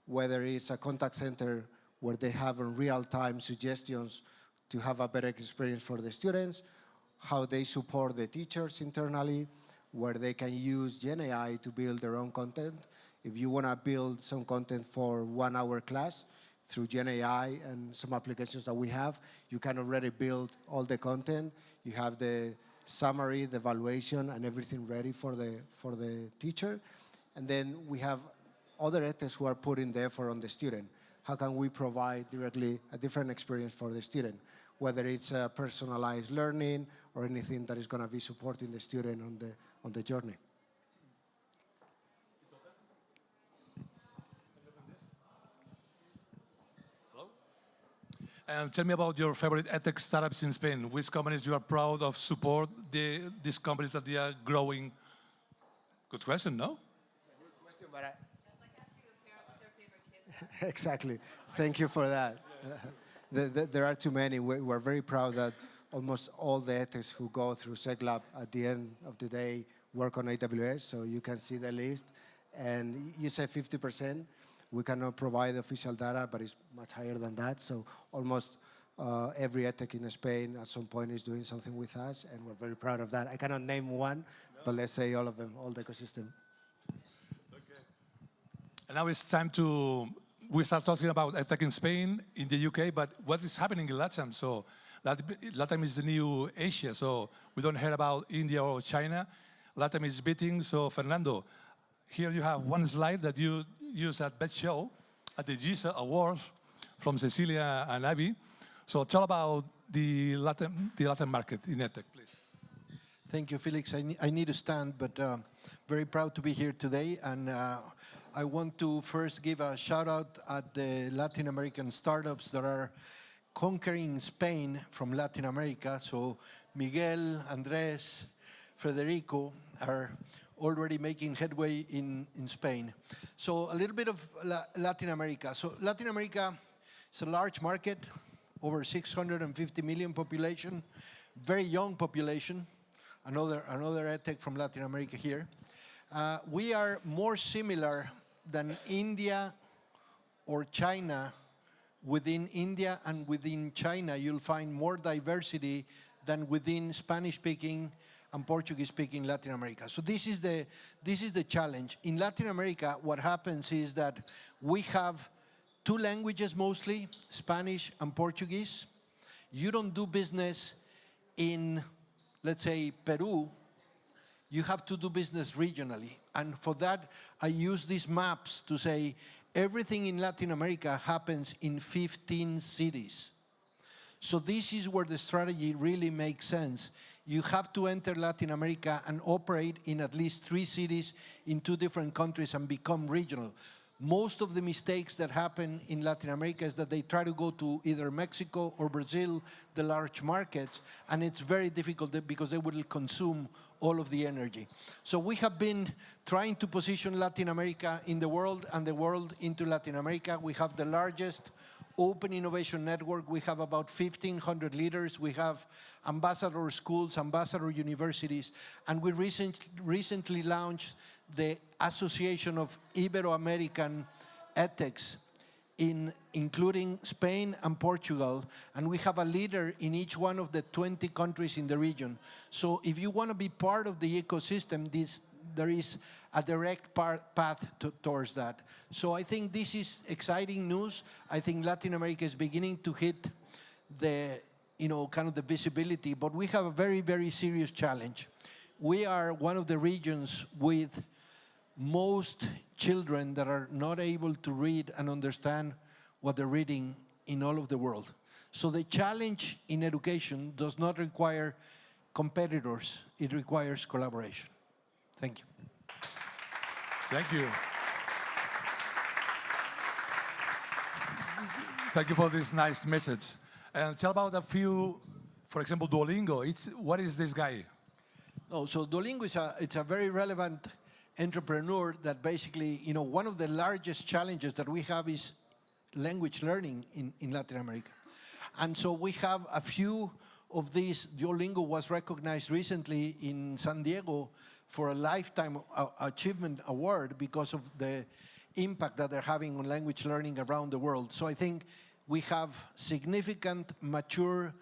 whether it's a contact center where they have in real-time suggestions to have a better experience for the students, how they support the teachers internally, where they can use GenAI to build their own content. If you want to build some content for 1 hour class through GenAI and some applications that we have, you can already build all the content. You have the summary, the evaluation, and everything ready for the teacher. And then we have other edtechs who are putting the effort on the student. How can we provide directly a different experience for the student, whether it's personalized learning or anything that is going to be supporting the student on the journey. Hello? And tell me about your favorite edtech startups in Spain. Which companies you are proud of support these companies that they are growing? Good question, no? It's a good question, but exactly. Thank you for that. There are too many. We're very proud that almost all the edtechs who go through SEC-Lab at the end of the day work on AWS, so you can see the list. And you say 50%. We cannot provide official data, but it's much higher than that. So almost every edtech in Spain at some point is doing something with us, and we're very proud of that. I cannot name one, but let's say all of them, all the ecosystem. Okay. And now it's time we start talking about edtech in Spain, in the UK, but what is happening in LATAM? So LATAM is the new Asia, so we don't hear about India or China. LATAM is beating, so Fernando, here you have one slide that you used at Best Show at the GEF Awards from Cecilia and Abby. So tell about the Latin market in edtech, please. Thank you, Felix. I need to stand, but very proud to be here today. And I want to first give a shout out at the Latin American startups that are conquering Spain from Latin America. So Miguel, Andres, Federico are already making headway in Spain. So a little bit of Latin America. So Latin America is a large market, over 650 million population, very young population. Another edtech from Latin America here. We are more similar than India or China. Within India and within China, you'll find more diversity than within Spanish-speaking and Portuguese-speaking Latin America. So this is the challenge. In Latin America, what happens is that we have two languages mostly, Spanish and Portuguese. You don't do business in, let's say, Peru. You have to do business regionally. And for that, I use these maps to say everything in Latin America happens in 15 cities. So this is where the strategy really makes sense. You have to enter Latin America and operate in at least 3 cities in 2 different countries and become regional. most of the mistakes that happen in Latin America is that they try to go to either Mexico or Brazil, the large markets, and it's very difficult because they will consume all of the energy. So we have been trying to position Latin America in the world and the world into Latin America. We have the largest open innovation network. We have about 1,500 leaders. We have ambassador schools, ambassador universities, and we recently launched the Association of Ibero-American Edtechs, including Spain and Portugal, and we have a leader in each one of the 20 countries in the region. So if you want to be part of the ecosystem, there is a direct path towards that. So I think this is exciting news. I think Latin America is beginning to hit the, kind of the visibility, but we have a very, very serious challenge. We are one of the regions with most children that are not able to read and understand what they're reading in all of the world. So the challenge in education does not require competitors, it requires collaboration. Thank you. Thank you. Thank you for this nice message. And tell about a few, for example, Duolingo. What is this guy? Oh, so Duolingo it's a very relevant entrepreneur that basically, one of the largest challenges that we have is language learning in Latin America. And so we have a few of these. Duolingo was recognized recently in San Diego for a Lifetime Achievement Award because of the impact that they're having on language learning around the world. So I think we have significant mature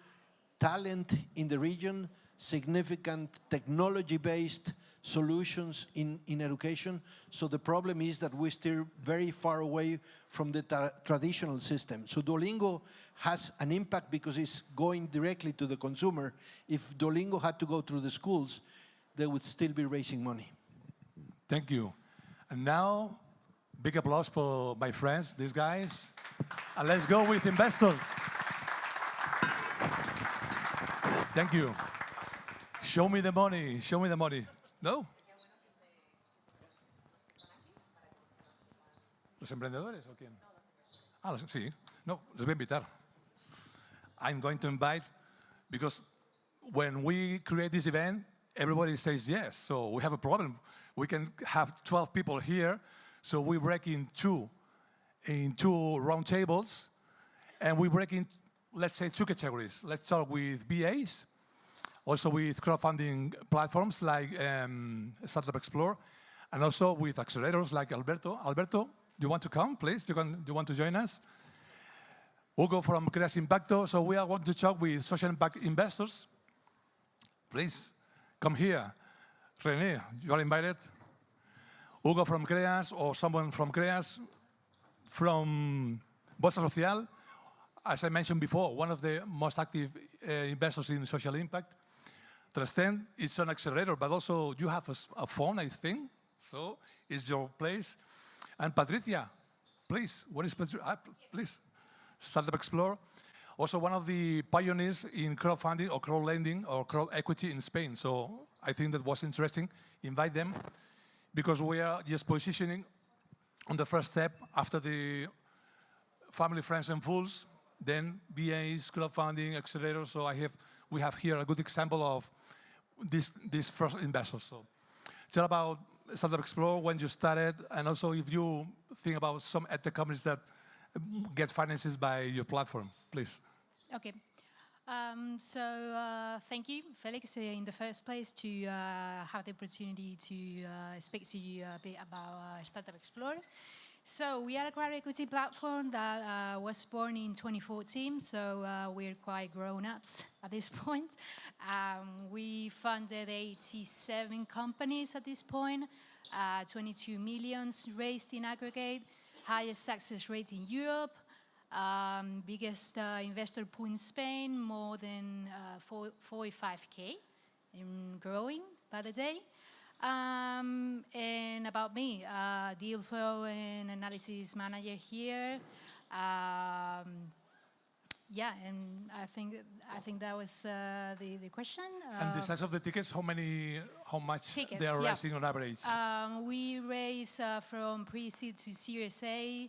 talent in the region, significant technology-based solutions in education. So the problem is that we're still very far away from the traditional system. So Duolingo has an impact because it's going directly to the consumer. If Duolingo had to go through the schools, they would still be raising money. Thank you. And now, big applause for my friends, these guys. And let's go with investors. Thank you. Show me the money, show me the money. No? ¿Los emprendedores o quién? Ah, sí. No, les voy a invitar. I'm going to invite, because when we create this event, everybody says yes. So we have a problem. We can have 12 people here, so we break in two round tables, and we break in, let's say, two categories. Let's start with BAs, also with crowdfunding platforms like Startup Explore, and also with accelerators like Alberto. Alberto, you want to come, please? You want to join us? Hugo from Creas Impacto. So we are going to talk with social impact investors. Please, come here. René, you are invited. Hugo from Creas, or someone from Creas, from Bolsa Social, as I mentioned before, one of the most active investors in social impact. Trastem is an accelerator, but also you have a phone, I think, so it's your place. And Patricia, please, what is Patricia? Please, Startup Explore. Also one of the pioneers in crowdfunding or crowd lending or crowd equity in Spain. So I think that was interesting. Invite them, because we are just positioning on the first step after the family, friends, and fools, then BAs, crowdfunding, accelerators. So we have here a good example of these first investors. So tell about Startup Explore, when you started, and also if you think about some edtech companies that get finances by your platform, please. Okay. Thank you, Felix, in the first place, to have the opportunity to speak to you a bit about Startup Explore. So we are a crowd equity platform that was born in 2014, so we're quite grown-ups at this point. We funded 87 companies at this point, 22 million raised in aggregate, highest success rate in Europe, biggest investor pool in Spain, more than 45K, and growing by the day. And about me, deal flow and analysis manager here. Yeah, and I think that was the question. And the size of the tickets, how much Tickets, they are yeah. raising on average? We raise from pre-seed to Series A,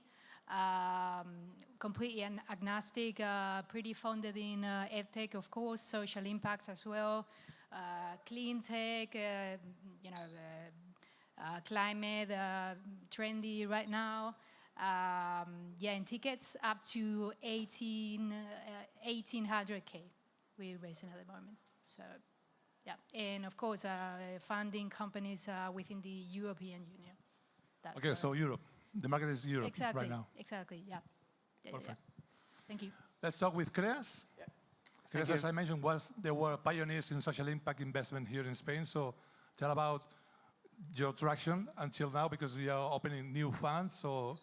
completely agnostic, pretty funded in Edtech, of course, social impacts as well, clean tech, climate, trendy right now. Yeah, and tickets up to 1,800K we're raising at the moment. So, yeah, and of course, funding companies within the European Union. That's, Okay, so Europe. The market is Europe right now. Exactly, yeah. Perfect. Yeah. Thank you. Let's talk with Creas. Yeah. Creas, as I mentioned, they were pioneers in social impact investment here in Spain. So tell about your traction until now, because we are opening new funds. So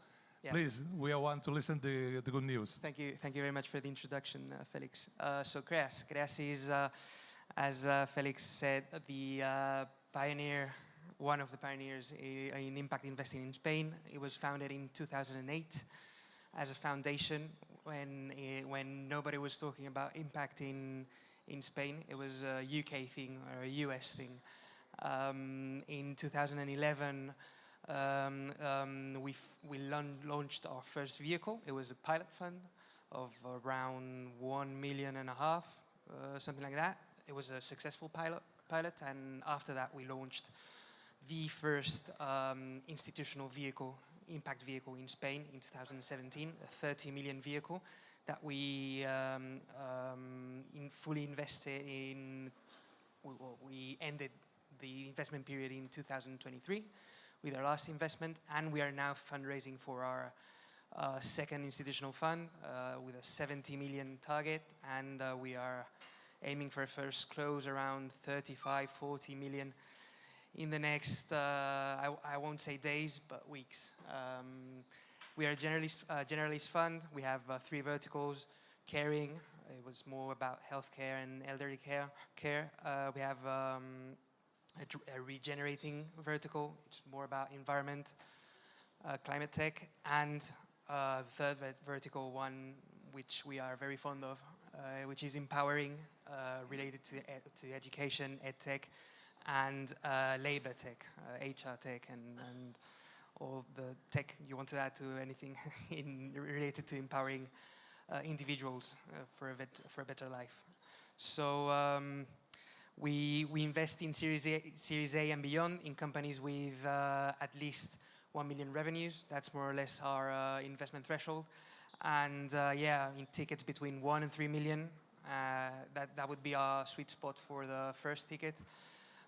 please, we want to listen to the good news. Thank you very much for the introduction, Felix. So Creas is, as Felix said, the pioneer, one of the pioneers in impact investing in Spain. It was founded in 2008 as a foundation when nobody was talking about impact in Spain. It was a UK thing or a US thing. In 2011, we launched our first vehicle. It was a pilot fund of around 1.5 million, something like that. It was a successful pilot, and after that we launched the first institutional vehicle, impact vehicle in Spain in 2017, a 30 million vehicle that we fully invested in. We ended the investment period in 2023 with our last investment, and we are now fundraising for our second institutional fund with a 70 million target, and we are aiming for a first close around 35-40 million in the next, I won't say days, but weeks. We are a generalist fund. We have 3 verticals. Caring, it was more about healthcare and elderly care. We have a regenerating vertical. It's more about environment, climate tech, and third vertical one, which we are very fond of, which is empowering, related to education, Edtech, and labor tech, HR tech, and all the tech you want to add to anything related to empowering individuals for a better life. So we invest in Series A and beyond in companies with at least 1 million revenues. That's more or less our investment threshold. And in tickets between 1 and 3 million, that would be our sweet spot for the first ticket.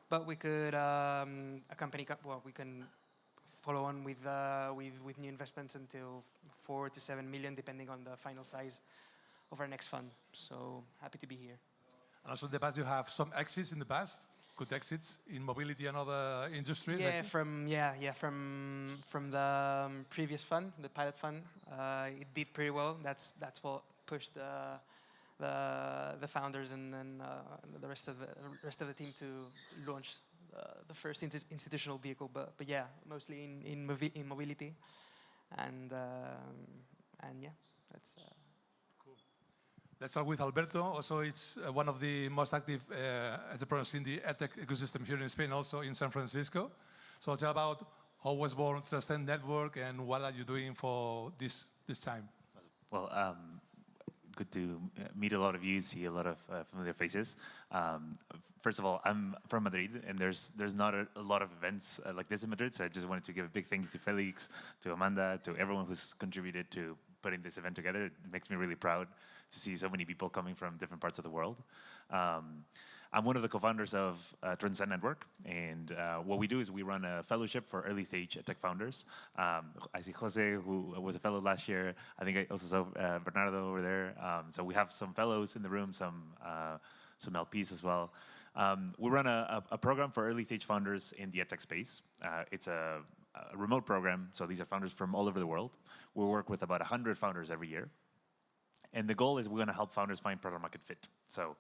But we could, we can follow on with new investments until 4 to 7 million, depending on the final size of our next fund. So happy to be here. And also in the past, you have some exits in the past, good exits in mobility and other industries. Yeah, from the previous fund, the pilot fund, it did pretty well. That's what pushed the founders and the rest of the team to launch the first institutional vehicle. But yeah, mostly in mobility, and yeah, that's. Let's start with Alberto. Also, it's one of the most active entrepreneurs in the Edtech ecosystem here in Spain, also in San Francisco. So tell about how was born Trusted Network and what are you doing for this time? Well, good to meet a lot of you, see a lot of familiar faces. First of all, I'm from Madrid, and there's not a lot of events like this in Madrid, so I just wanted to give a big thank you to Felix, to Amanda, to everyone who's contributed to putting this event together. It makes me really proud to see so many people coming from different parts of the world. I'm one of the co-founders of Trusted Network, and what we do is we run a fellowship for early stage tech founders. I see Jose, who was a fellow last year. I think I also saw Bernardo over there. So we have some fellows in the room, some LPs as well. We run a program for early stage founders in the Edtech space. It's a remote program, so these are founders from all over the world. We work with about 100 founders every year. And the goal is we're going to help founders find product market fit. So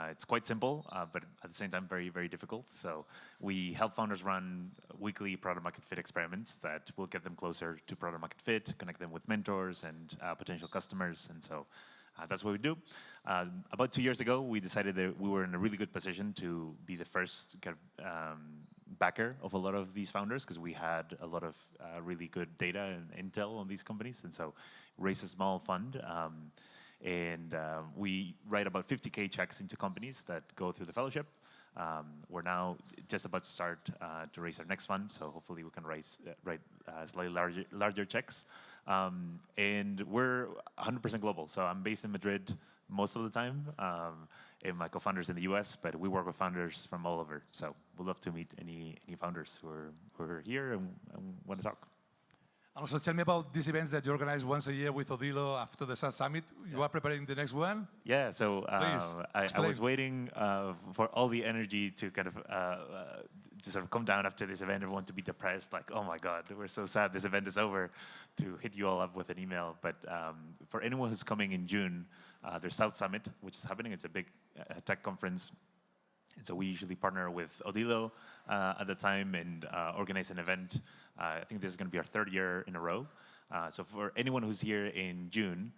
it's quite simple, but at the same time, very, very difficult. So we help founders run weekly product market fit experiments that will get them closer to product market fit, connect them with mentors and potential customers. And so That's what we do. About 2 years ago, we decided that we were in a really good position to be the first kind of, backer of a lot of these founders, because we had a lot of really good data and intel on these companies, and so raised a small fund. We write about 50K checks into companies that go through the fellowship. We're now just about to start to raise our next fund, so hopefully we can write slightly larger checks. And we're 100% global, so I'm based in Madrid most of the time, and my co-founder's in the US, but we work with founders from all over, so we'd love to meet any founders who are here and want to talk. Also, tell me about these events that you organize once a year with Odilo after the Sun Summit. You are preparing the next one? Yeah, so I was waiting for all the energy to kind of to sort of come down after this event, everyone to be depressed, like, oh my God, we're so sad this event is over, to hit you all up with an email. But for anyone who's coming in June, there's South Summit, which is happening. It's a big tech conference. And so we usually partner with Odilo at the time and organize an event. I think this is going to be our 3rd year in a row. So for anyone who's here in June,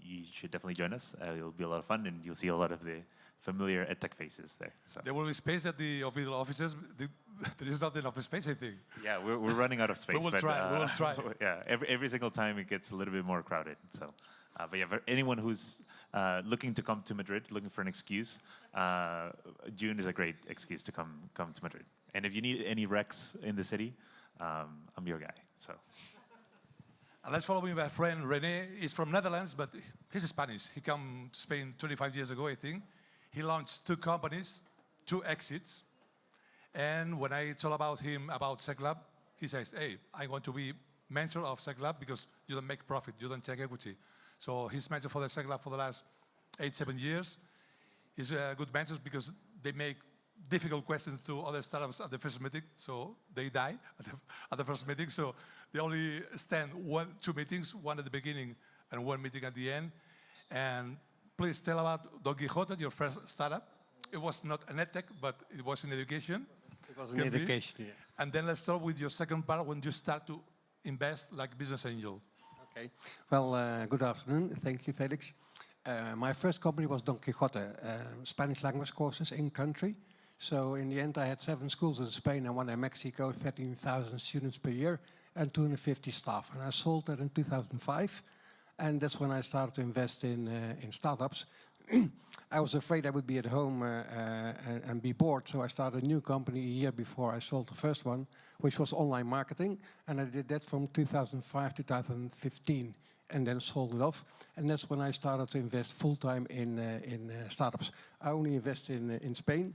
you should definitely join us. It'll be a lot of fun, and you'll see a lot of the familiar Edtech faces there. So. There will be space at the Odilo offices. There is not enough space, I think. Yeah, we're running out of space. We will try. Yeah, every single time it gets a little bit more crowded. So, but yeah, for anyone who's looking to come to Madrid, looking for an excuse, June is a great excuse to come to Madrid. And if you need any recs in the city, I'm your guy. So. And let's follow me my friend René. He's from Netherlands, but he's Spanish. He came to Spain 25 years ago, I think. He launched 2 companies, 2 exits. And when I told about him about SEC-Lab, he says, hey, I want to be mentor of SEC-Lab because you don't make profit, you don't take equity. So he's mentor for the SEC-Lab for the last 8-7 years. He's a good mentor because they make difficult questions to other startups at the first meeting, so they die at the first meeting. So they only stand 2 meetings, one at the beginning and 1 meeting at the end. And please tell about Don Quixote, your first startup. It was not an Edtech, but it was in education. It was in education, yes. And then let's start with your second part, when you start to invest like business angel. Okay. Well, good afternoon. Thank you, Felix. My first company was Don Quixote, Spanish language courses in country. So in the end, I had 7 schools in Spain and 1 in Mexico, 13,000 students per year, and 250 staff. And I sold that in 2005, and that's when I started to invest in startups. I was afraid I would be at home and be bored, so I started a new company a year before I sold the first one, which was online marketing, and I did that from 2005 to 2015, and then sold it off. And that's when I started to invest full-time in startups. I only invest in Spain,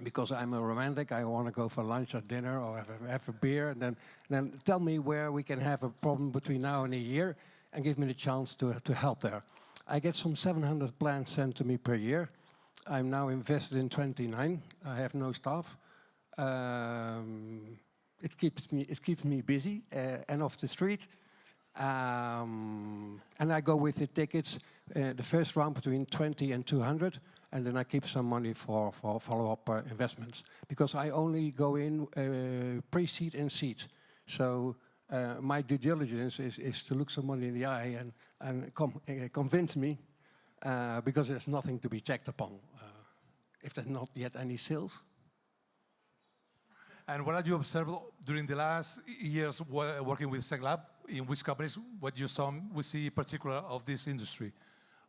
because I'm a romantic. I want to go for lunch or dinner or have a beer, and then tell me where we can have a problem between now and a year, and give me the chance to help there. I get some 700 plans sent to me per year. I'm now invested in 29. I have no staff. It keeps me busy and off the street. And I go with the tickets, the first round between 20 and 200, and then I keep some money for follow-up investments. Because I only go in pre-seed and seed. So my due diligence is to look somebody in the eye and convince me, because there's nothing to be checked upon if there's not yet any sales. And what have you observed during the last years working with SEC-Lab? In which companies, what you saw, we see particular of this industry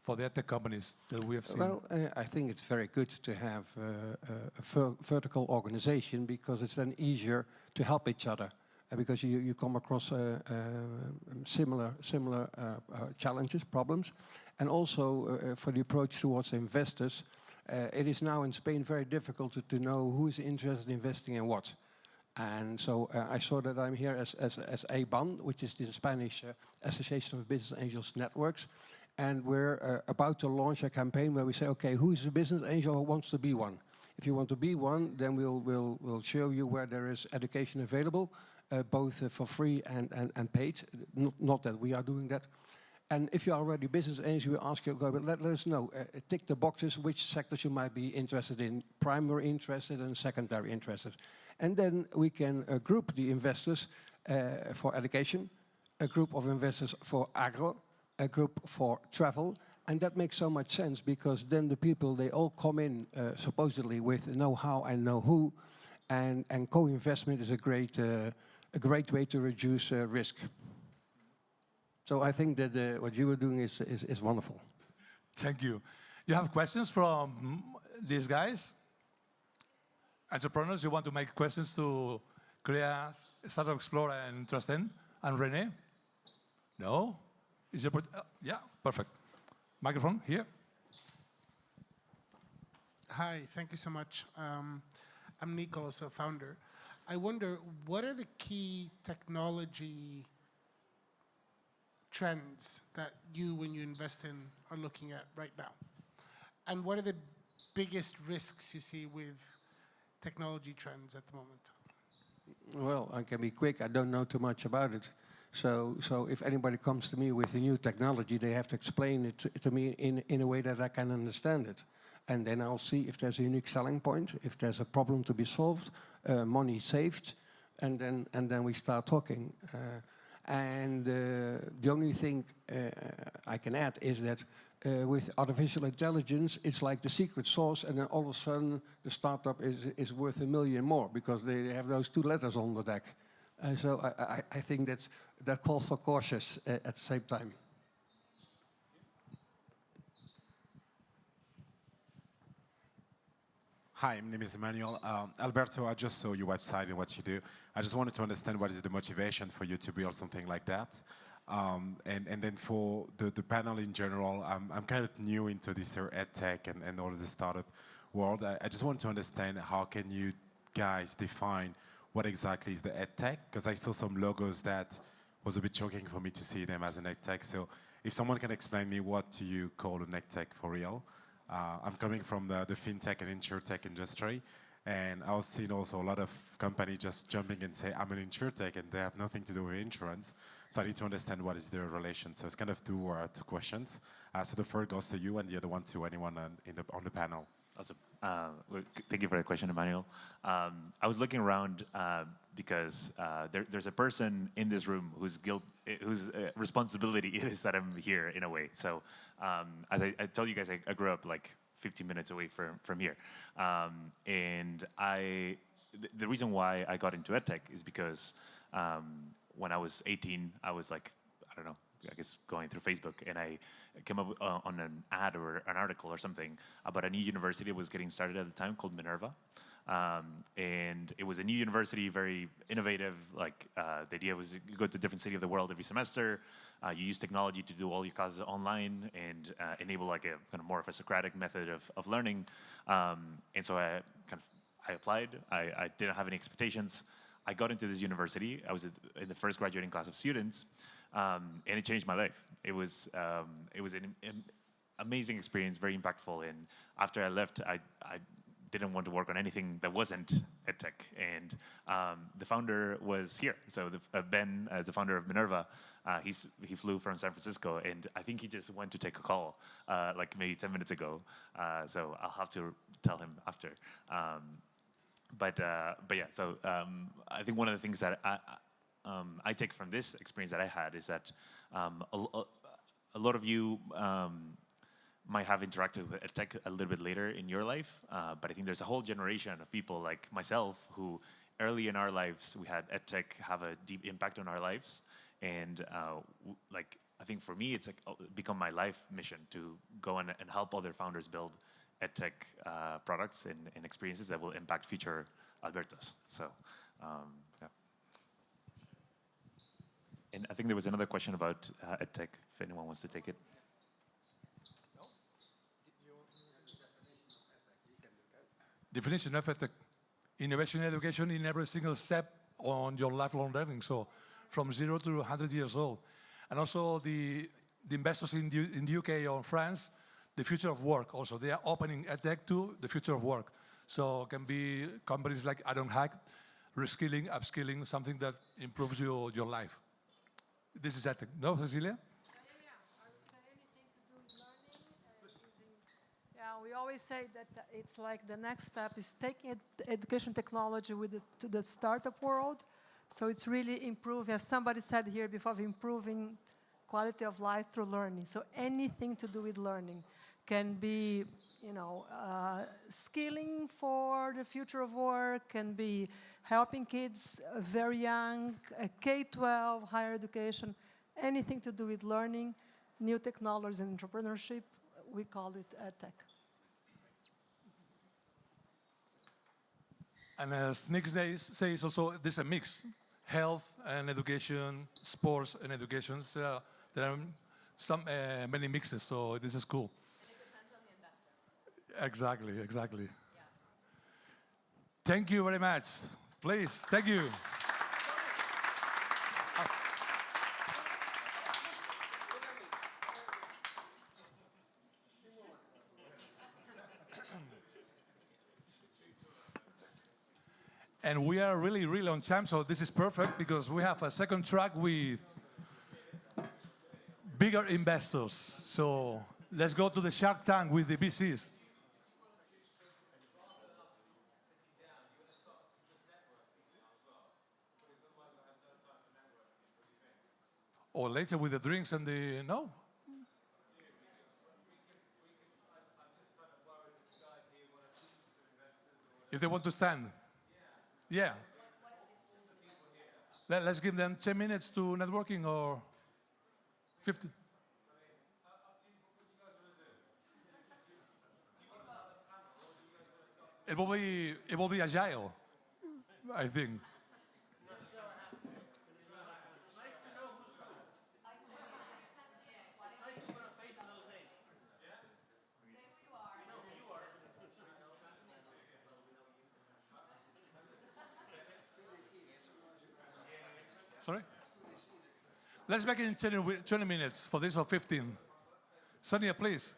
for the Edtech companies that we have seen? Well, I think it's very good to have a vertical organization, because it's then easier to help each other. Because you come across similar challenges, problems. And also for the approach towards investors, it is now in Spain very difficult to know who is interested in investing in what. And so I saw that I'm here as ABAN, which is the Spanish Association of Business Angels Networks. And we're about to launch a campaign where we say, okay, who is a business angel who wants to be one? If you want to be one, then we'll show you where there is education available, both for free and paid. Not that we are doing that. And if you're already a business angel, we ask you, okay, but let us know, tick the boxes, which sectors you might be interested in, primary interested and secondary interested. And then we can group the investors for education, a group of investors for agro, a group for travel. And that makes so much sense because then the people, they all come in supposedly with know-how and know-who. And co-investment is a great way to reduce risk. So I think that what you were doing is wonderful. Thank you. You have questions from these guys? Entrepreneurs, you want to make questions to Crea, Startup Explorer, and Trustend? And René? No? Is it, yeah, perfect. Microphone here. Hi, thank you so much. I'm Nico, also a founder. I wonder, what are the key technology trends that you, when you invest in, are looking at right now? And what are the biggest risks you see with technology trends at the moment? Well, I can be quick. I don't know too much about it. So if anybody comes to me with a new technology, they have to explain it to me in a way that I can understand it. And then I'll see if there's a unique selling point, if there's a problem to be solved, money saved, and then we start talking. The only thing I can add is that with artificial intelligence, it's like the secret sauce, and then all of a sudden the startup is worth $1 million more because they have those 2 letters on the deck. So I think that calls for cautious at the same time. Hi, my name is Emmanuel. Alberto, I just saw your website and what you do. I just wanted to understand what is the motivation for you to build something like that. And then for the panel in general, I'm kind of new into this Edtech and all of the startup world. I just want to understand how can you guys define what exactly is the Edtech? Because I saw some logos that was a bit shocking for me to see them as an Edtech. So if someone can explain me what do you call an Edtech for real? I'm coming from the fintech and insurtech industry, and I was seeing also a lot of companies just jumping and say, I'm an insurtech, and they have nothing to do with insurance. So I need to understand what is their relation. So it's kind of two questions. So the first goes to you, and the other one to anyone on the panel. Awesome. Thank you for the question, Emmanuel. I was looking around because there's a person in this room whose responsibility it is that I'm here in a way. So as I told you guys, I grew up like 15 minutes away from here. And the reason why I got into Edtech is because when I was 18, I was like, I don't know, I guess going through Facebook, and I came up on an ad or an article or something about a new university that was getting started at the time called Minerva. And it was a new university, very innovative. Like the idea was you go to a different city of the world every semester. You use technology to do all your classes online and enable like a kind of more of a Socratic method of learning. And so I applied. I didn't have any expectations. I got into this university. I was in the first graduating class of students. And it changed my life. It was an amazing experience, very impactful. And after I left, I didn't want to work on anything that wasn't Edtech. And the founder was here. So Ben, as the founder of Minerva, he flew from San Francisco, and I think he just went to take a call like maybe 10 minutes ago. So I'll have to tell him after. But yeah, so I think one of the things that I take from this experience that I had is that a lot of you might have interacted with Edtech a little bit later in your life, but I think there's a whole generation of people like myself who early in our lives, we had Edtech have a deep impact on our lives. And like, I think for me, it's like become my life mission to go and help other founders build Edtech products and experiences that will impact future Albertos. So, yeah. And I think there was another question about Edtech, if anyone wants to take it. No? Definition of Edtech. Innovation and education in every single step on your lifelong learning. So from 0 to 100 years old. And also the investors in the UK or France, the future of work also. They are opening Edtech to the future of work. So it can be companies like I Don't Hack, reskilling, upskilling, something that improves your life. This is Edtech. No, Cecilia? Yeah, we always say that it's like the next step is taking education technology to the startup world. So it's really improving, as somebody said here before, improving quality of life through learning. So anything to do with learning can be, skilling for the future of work, can be helping kids very young, K-12, higher education, anything to do with learning, new technologies and entrepreneurship, we call it Edtech. And as Nick says also, there's a mix. Health and education, sports and education. So there are many mixes, so this is cool. And it depends on the investor. Exactly. Yeah. Thank you very much. Please, thank you. And we are really on time, so this is perfect because we have a second track with bigger investors. So let's go to the Shark Tank with the VCs. Or later with the drinks and the, no? If they want to stand. Yeah. Let's give them 10 minutes to networking or 50. It will be agile, I think. Sorry? Let's make it in 20 minutes for this or 15. Sonia, please.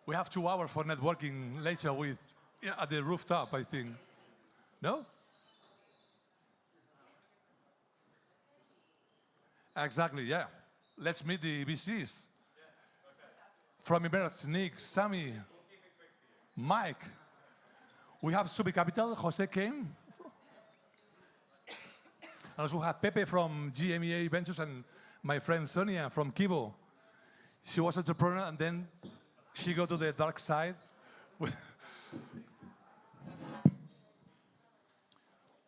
We have 2 hours for networking later at the rooftop, I think. No? Exactly, yeah. Let's meet the VCs. From Emirates, Nick, Sammy, Mike. We have Subi Capital, Jose came. And also we have Pepe from GMEA Ventures and my friend Sonia from Kibo. She was an entrepreneur and then she go to the dark side.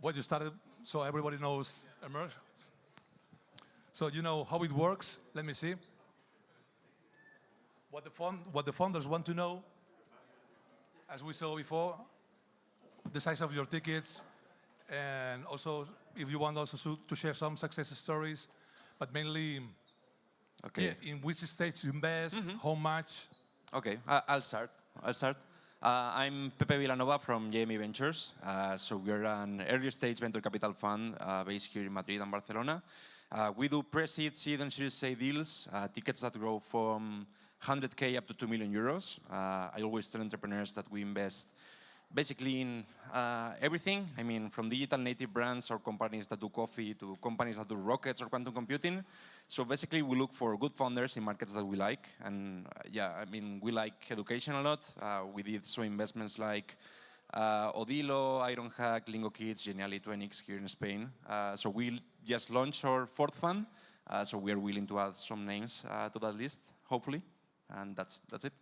What you started, so everybody knows Emerge. So you know how it works. Let me see. What the founders want to know, as we saw before, the size of your tickets, and also if you want also to share some success stories, but mainly in which stage you invest, how much. Okay, I'll start. I'm Pepe Villanova from GEF Ventures. So we're an early stage venture capital fund based here in Madrid and Barcelona. We do pre-seed, seed, and Series A deals, tickets that grow from 100K up to 2 million euros. I always tell entrepreneurs that we invest basically in everything. I mean, from digital native brands or companies that do coffee to companies that do rockets or quantum computing. So basically, we look for good founders in markets that we like. And yeah, I mean, we like education a lot. We did some investments like Odilo, Ironhack, Lingo Kids, Geniali, 20X here in Spain. So we just launched our 4th fund. So we are willing to add some names to that list, hopefully. And that's it.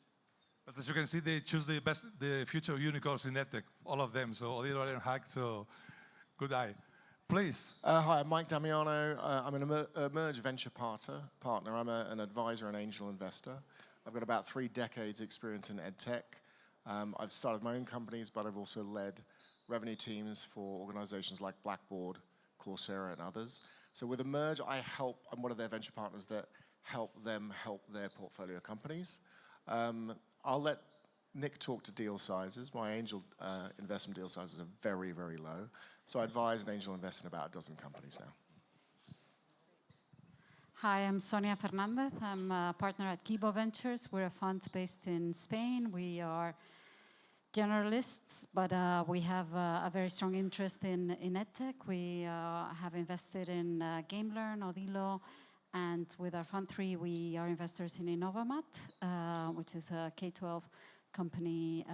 But as you can see, they choose the future unicorns in Edtech, all of them. So Odilo, Ironhack, so good eye. Please. Hi, I'm Mike Damiano. I'm an Emerge venture partner. I'm an advisor and angel investor. I've got about 3 decades experience in EdTech. I've started my own companies, but I've also led revenue teams for organizations like Blackboard, Coursera, and others. So with Emerge, I'm one of their venture partners that help them help their portfolio companies. I'll let Nick talk to deal sizes. My angel investment deal sizes are very, very low. So I advise and angel invest in about 12 companies now. Hi, I'm Sonia Fernandez. I'm a partner at Kibo Ventures. We're a fund based in Spain. We are generalists, but we have a very strong interest in EdTech. We have invested in GameLearn, Odilo, and with our Fund 3, we are investors in Innovamat, which is a K-12 company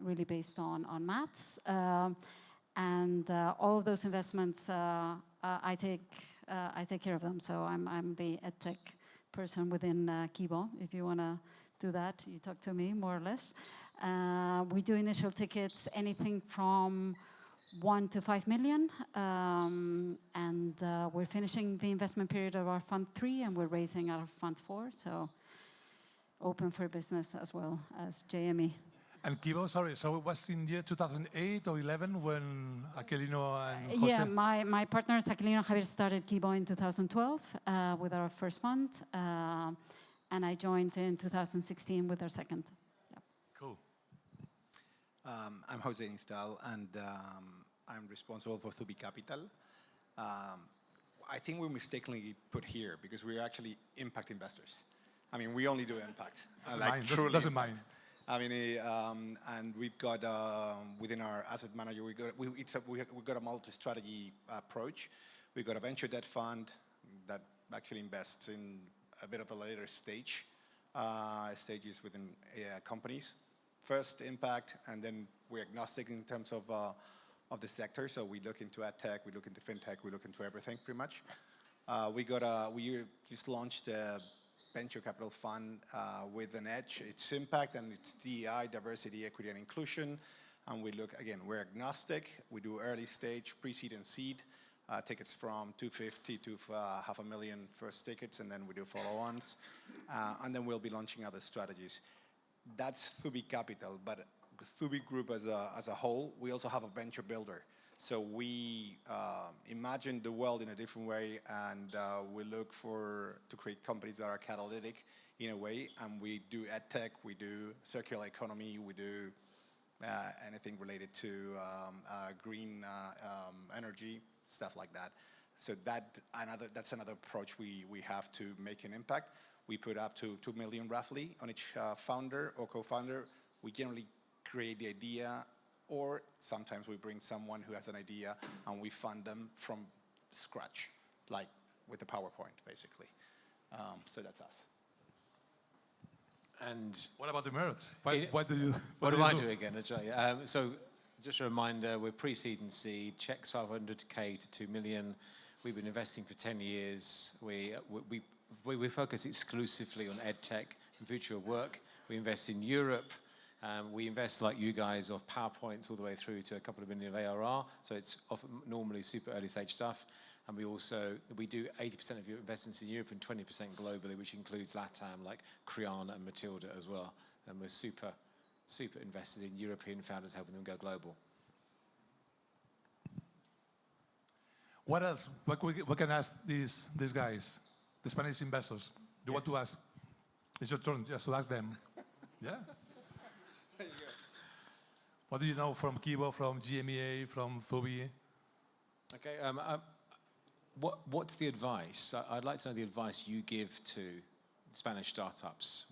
really based on maths. And all of those investments, I take care of them. So I'm the Edtech person within Kibo. If you want to do that, you talk to me, more or less. We do initial tickets, anything from 1 to 5 million. And we're finishing the investment period of our Fund 3, and we're raising our Fund 4. So open for business as well as JME. And Kibo, sorry, so it was in year 2008 or 11 when Aquilino and Jose? Yeah, my partners, Aquilino and Javier, started Kibo in 2012 with our first fund. And I joined in 2016 with our second. Yep. Cool. I'm Jose Instal, and I'm responsible for Thubi Capital. I think we're mistakenly put here because we're actually impact investors. I mean, we only do impact. Doesn't mind. I mean, and we've got within our asset manager, we've got a multi-strategy approach. We've got a venture debt fund that actually invests in a bit of a later stages within companies. First impact, and then we're agnostic in terms of the sector. So we look into Edtech, we look into fintech, we look into everything pretty much. We just launched a venture capital fund with an edge. It's impact and it's DEI, diversity, equity, and inclusion. And we look, again, we're agnostic. We do early stage, pre-seed and seed, tickets from 250 to $500,000 first tickets, and then we do follow-ons. And then we'll be launching other strategies. That's Thubi Capital, but Thubi Group as a whole, we also have a venture builder. So we imagine the world in a different way, and we look to create companies that are catalytic in a way. And we do Edtech, we do circular economy, we do anything related to green energy, stuff like that. So that's another approach we have to make an impact. We put up to 2 million roughly on each founder or co-founder. We generally create the idea, or sometimes we bring someone who has an idea and we fund them from scratch, like with a PowerPoint, basically. So that's us. And what about the merge? What do I do again? That's right. So just a reminder, we're pre-seed and seed, checks 500K to 2 million. We've been investing for 10 years. We focus exclusively on Edtech and future of work. We invest in Europe. We invest, like you guys, off PowerPoints all the way through to a couple of million of ARR. So it's often normally super early stage stuff. And we do 80% of your investments in Europe and 20% globally, which includes LATAM, like Kriana and Matilda as well. And we're super invested in European founders, helping them go global. What else? What can I ask these guys, the Spanish investors? Do you want to ask? It's your turn just to ask them. Yeah? What do you know from Kibo, from GMEA, from Thubi? Okay, what's the advice? I'd like to know the advice you give to Spanish startups.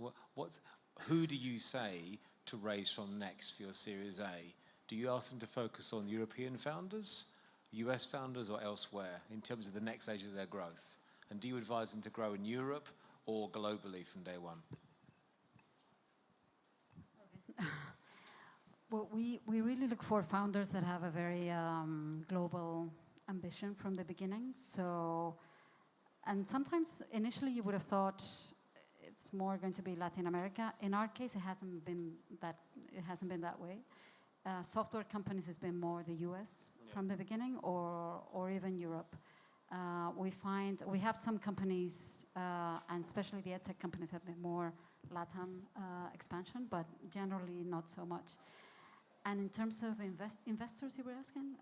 Who do you say to raise from next for your Series A? Do you ask them to focus on European founders, US founders, or elsewhere in terms of the next stage of their growth? And do you advise them to grow in Europe or globally from day one? Well, we really look for founders that have a very global ambition from the beginning. So, and sometimes initially you would have thought it's more going to be Latin America. In our case, it hasn't been that way. Software companies has been more the US from the beginning, or even Europe. We have some companies, and especially the Edtech companies have been more LATAM expansion, but generally not so much. And in terms of investors, you were asking,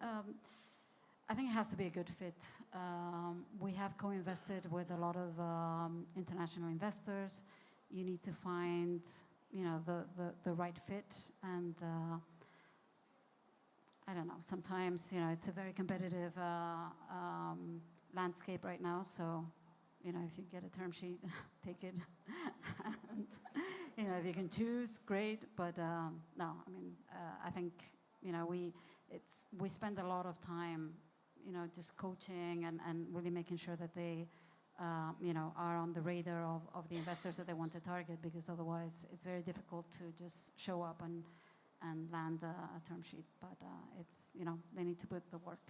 I think it has to be a good fit. We have co-invested with a lot of international investors. You need to find, the right fit, and I don't know. Sometimes, it's a very competitive landscape right now. So, if you get a term sheet, take it. And, if you can choose, great. But no, I mean, I think we spend a lot of time, just coaching and really making sure that they, are on the radar of the investors that they want to target, because otherwise it's very difficult to just show up and land a term sheet. But it's, they need to put the work.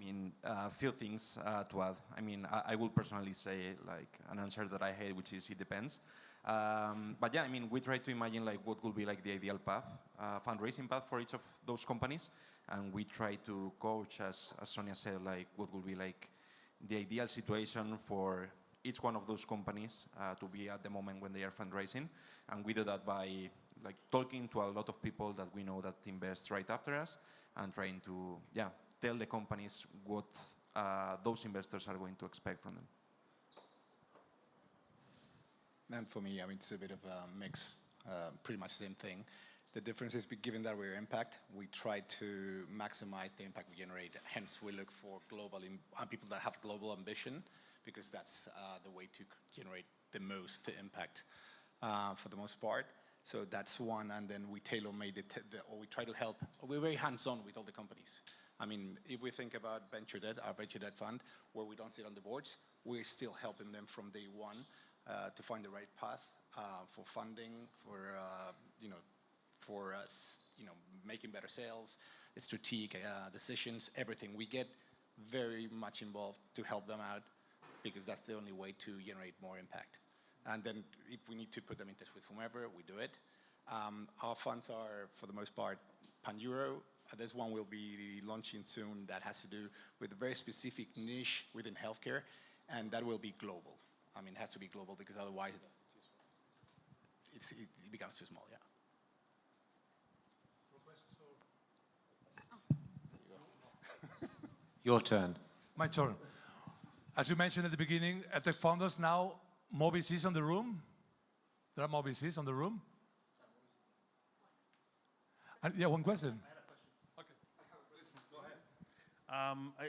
I mean, a few things to add. I mean, I will personally say like an answer that I hate, which is it depends. But yeah, I mean, we try to imagine like what would be like the ideal path, fundraising path for each of those companies, and we try to coach, as Sonia said, like what would be like the ideal situation for each one of those companies to be at the moment when they are fundraising, and we do that by like talking to a lot of people that we know that invest right after us, and trying to tell the companies what those investors are going to expect from them. And for me, I mean, it's a bit of a mix, pretty much the same thing. The difference is, given that we're impact, we try to maximize the impact we generate. Hence, we look for global people that have global ambition, because that's the way to generate the most impact for the most part. So that's one, and then we tailor-made it, or we try to help. We're very hands-on with all the companies. I mean, if we think about venture debt, our venture debt fund, where we don't sit on the boards, we're still helping them from day one to find the right path for funding, for making better sales, strategic decisions, everything. We get very much involved to help them out, because that's the only way to generate more impact. And then if we need to put them in touch with whomever, we do it. Our funds are, for the most part, pan-Euro. There's one we'll be launching soon that has to do with a very specific niche within healthcare, and that will be global. I mean, it has to be global, because otherwise it becomes too small, yeah. Your turn. My turn. As you mentioned at the beginning, Edtech founders now, more VCs on the room. There are more VCs on the room. Yeah, one question.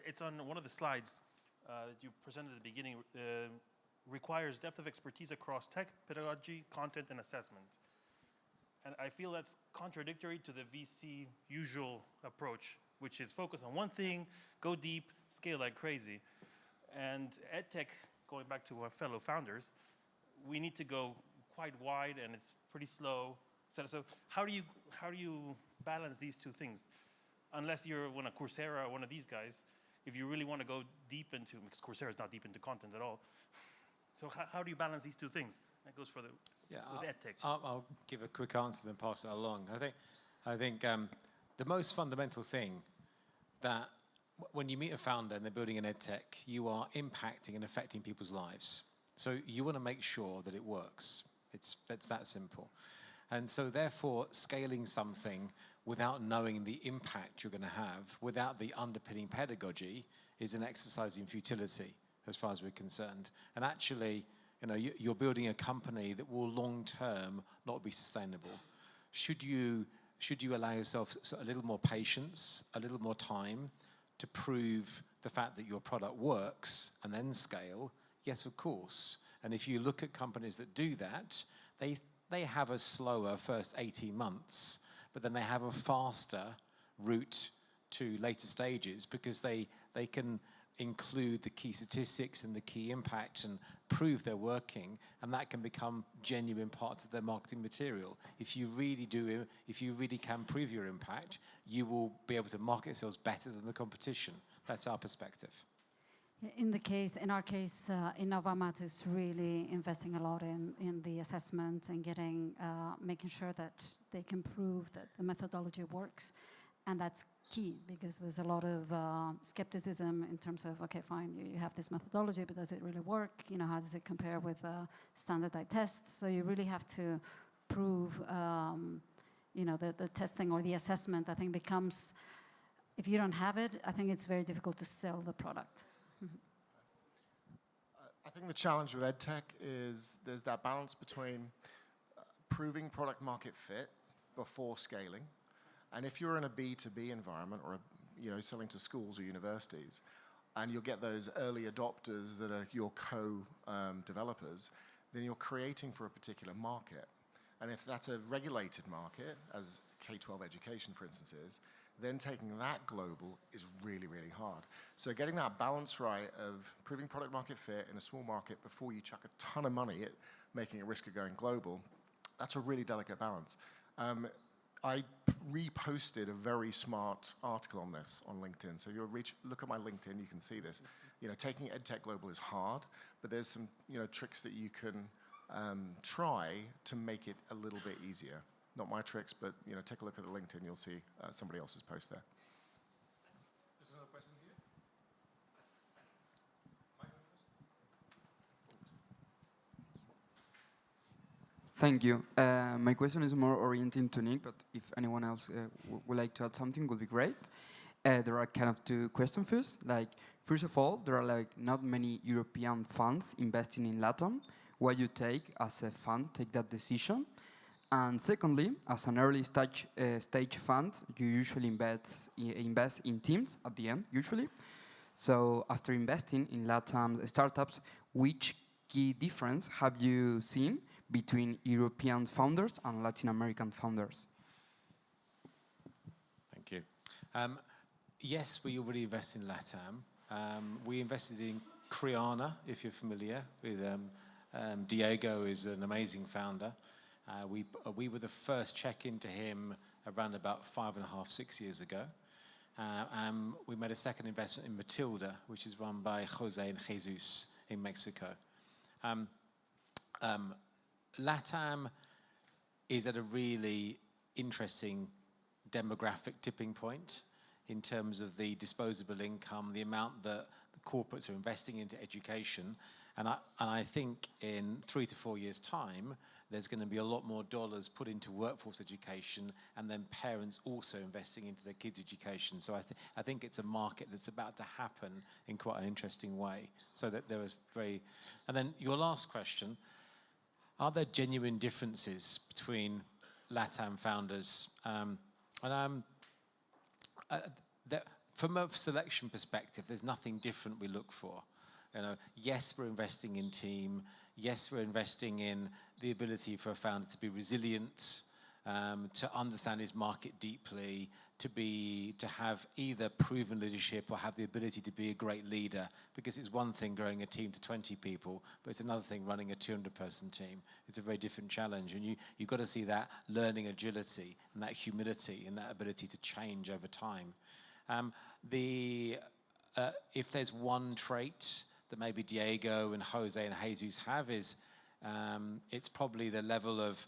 It's on one of the slides that you presented at the beginning. Requires depth of expertise across tech, pedagogy, content, and assessment. And I feel that's contradictory to the VC usual approach, which is focus on one thing, go deep, scale like crazy. And Edtech, going back to our fellow founders, we need to go quite wide, and it's pretty slow. So how do you balance these two things? Unless you're one of Coursera or one of these guys, if you really want to go deep into, because Coursera is not deep into content at all. So how do you balance these two things? That goes for with Edtech. I'll give a quick answer, then pass it along. I think the most fundamental thing that when you meet a founder and they're building an Edtech, you are impacting and affecting people's lives. So you want to make sure that it works. It's that simple. And so therefore, scaling something without knowing the impact you're going to have, without the underpinning pedagogy, is an exercise in futility, as far as we're concerned. And actually, you're building a company that will long-term not be sustainable. Should you allow yourself a little more patience, a little more time to prove the fact that your product works and then scale? Yes, of course. And if you look at companies that do that, they have a slower first 18 months, but then they have a faster route to later stages, because they can include the key statistics and the key impact and prove they're working, and that can become genuine parts of their marketing material. If you really can prove your impact, you will be able to market yourselves better than the competition. That's our perspective. In our case, Innovamat is really investing a lot in the assessment and making sure that they can prove that the methodology works, and that's key, because there's a lot of skepticism in terms of, okay, fine, you have this methodology, but does it really work? How does it compare with standardized tests? So you really have to prove, the testing or the assessment, I think, becomes, if you don't have it, I think it's very difficult to sell the product. I think the challenge with EdTech is there's that balance between proving product market fit before scaling. And if you're in a B2B environment, or selling to schools or universities, and you'll get those early adopters that are your co-developers, then you're creating for a particular market. And if that's a regulated market, as K-12 education, for instance, is, then taking that global is really, really hard. So getting that balance right of proving product market fit in a small market before you chuck a ton of money at making a risk of going global, that's a really delicate balance. I reposted a very smart article on this on LinkedIn. So you'll look at my LinkedIn, you can see this. Taking EdTech global is hard, but there's some tricks that you can try to make it a little bit easier. Not my tricks, but take a look at the LinkedIn. You'll see somebody else's post there. There's another question here. Thank you. My question is more oriented to Nick, but if anyone else would like to add something, would be great. There are kind of two questions first. First of all, there are not many European funds investing in LATAM. Why you take, as a fund, take that decision? And secondly, as an early stage fund, you usually invest in teams at the end, usually. So after investing in LATAM startups, which key difference have you seen between European founders and Latin American founders? Thank you. Yes, we already invest in LATAM. We invested in Creana, if you're familiar with Diego is an amazing founder. We were the first check into him around about 5.5, 6 years ago. We made a second investment in Matilda, which is run by Jose and Jesus in Mexico. LATAM is at a really interesting demographic tipping point in terms of the disposable income, the amount that the corporates are investing into education. And I think in 3 to 4 years' time, there's going to be a lot more dollars put into workforce education and then parents also investing into their kids' education. So I think it's a market that's about to happen in quite an interesting way. So that there is very... And then your last question, are there genuine differences between LATAM founders? From a selection perspective, there's nothing different we look for. Yes, we're investing in team. Yes, we're investing in the ability for a founder to be resilient, to understand his market deeply, to have either proven leadership or have the ability to be a great leader. Because it's one thing growing a team to 20 people, but it's another thing running a 200-person team. It's a very different challenge, and you've got to see that learning agility and that humility and that ability to change over time. If there's one trait that maybe Diego and Jose and Jesus have is it's probably the level of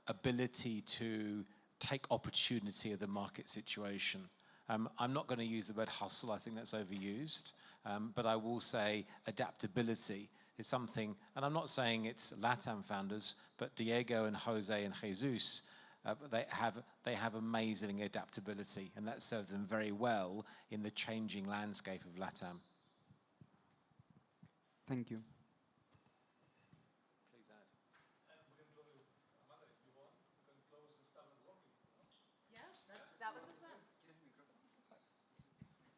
ability to take opportunity of the market situation. I'm not going to use the word hustle, I think that's overused, but I will say adaptability is something, and I'm not saying it's LATAM founders, but Diego and Jose and Jesus, they have amazing adaptability, and that served them very well in the changing landscape of LATAM. Thank you. Please add. Yeah, that was the plan.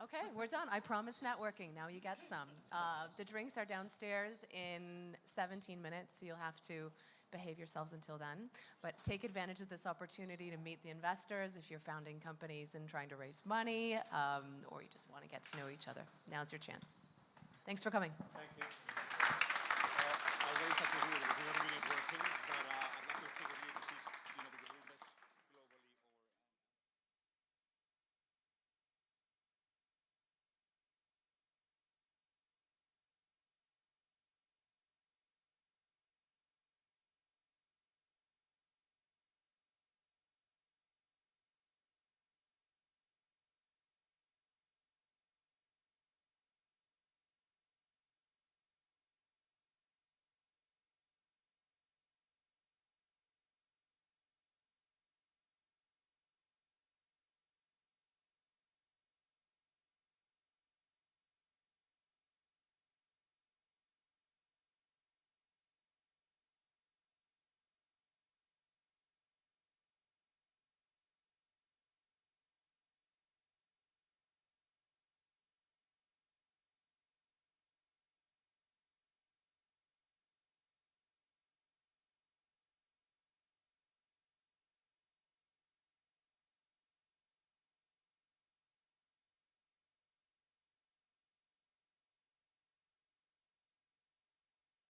Okay, we're done. I promised networking. Now you get some. The drinks are downstairs in 17 minutes, so you'll have to behave yourselves until then. But take advantage of this opportunity to meet the investors if you're founding companies and trying to raise money, or you just want to get to know each other. Now's your chance. Thanks for coming. Thank you.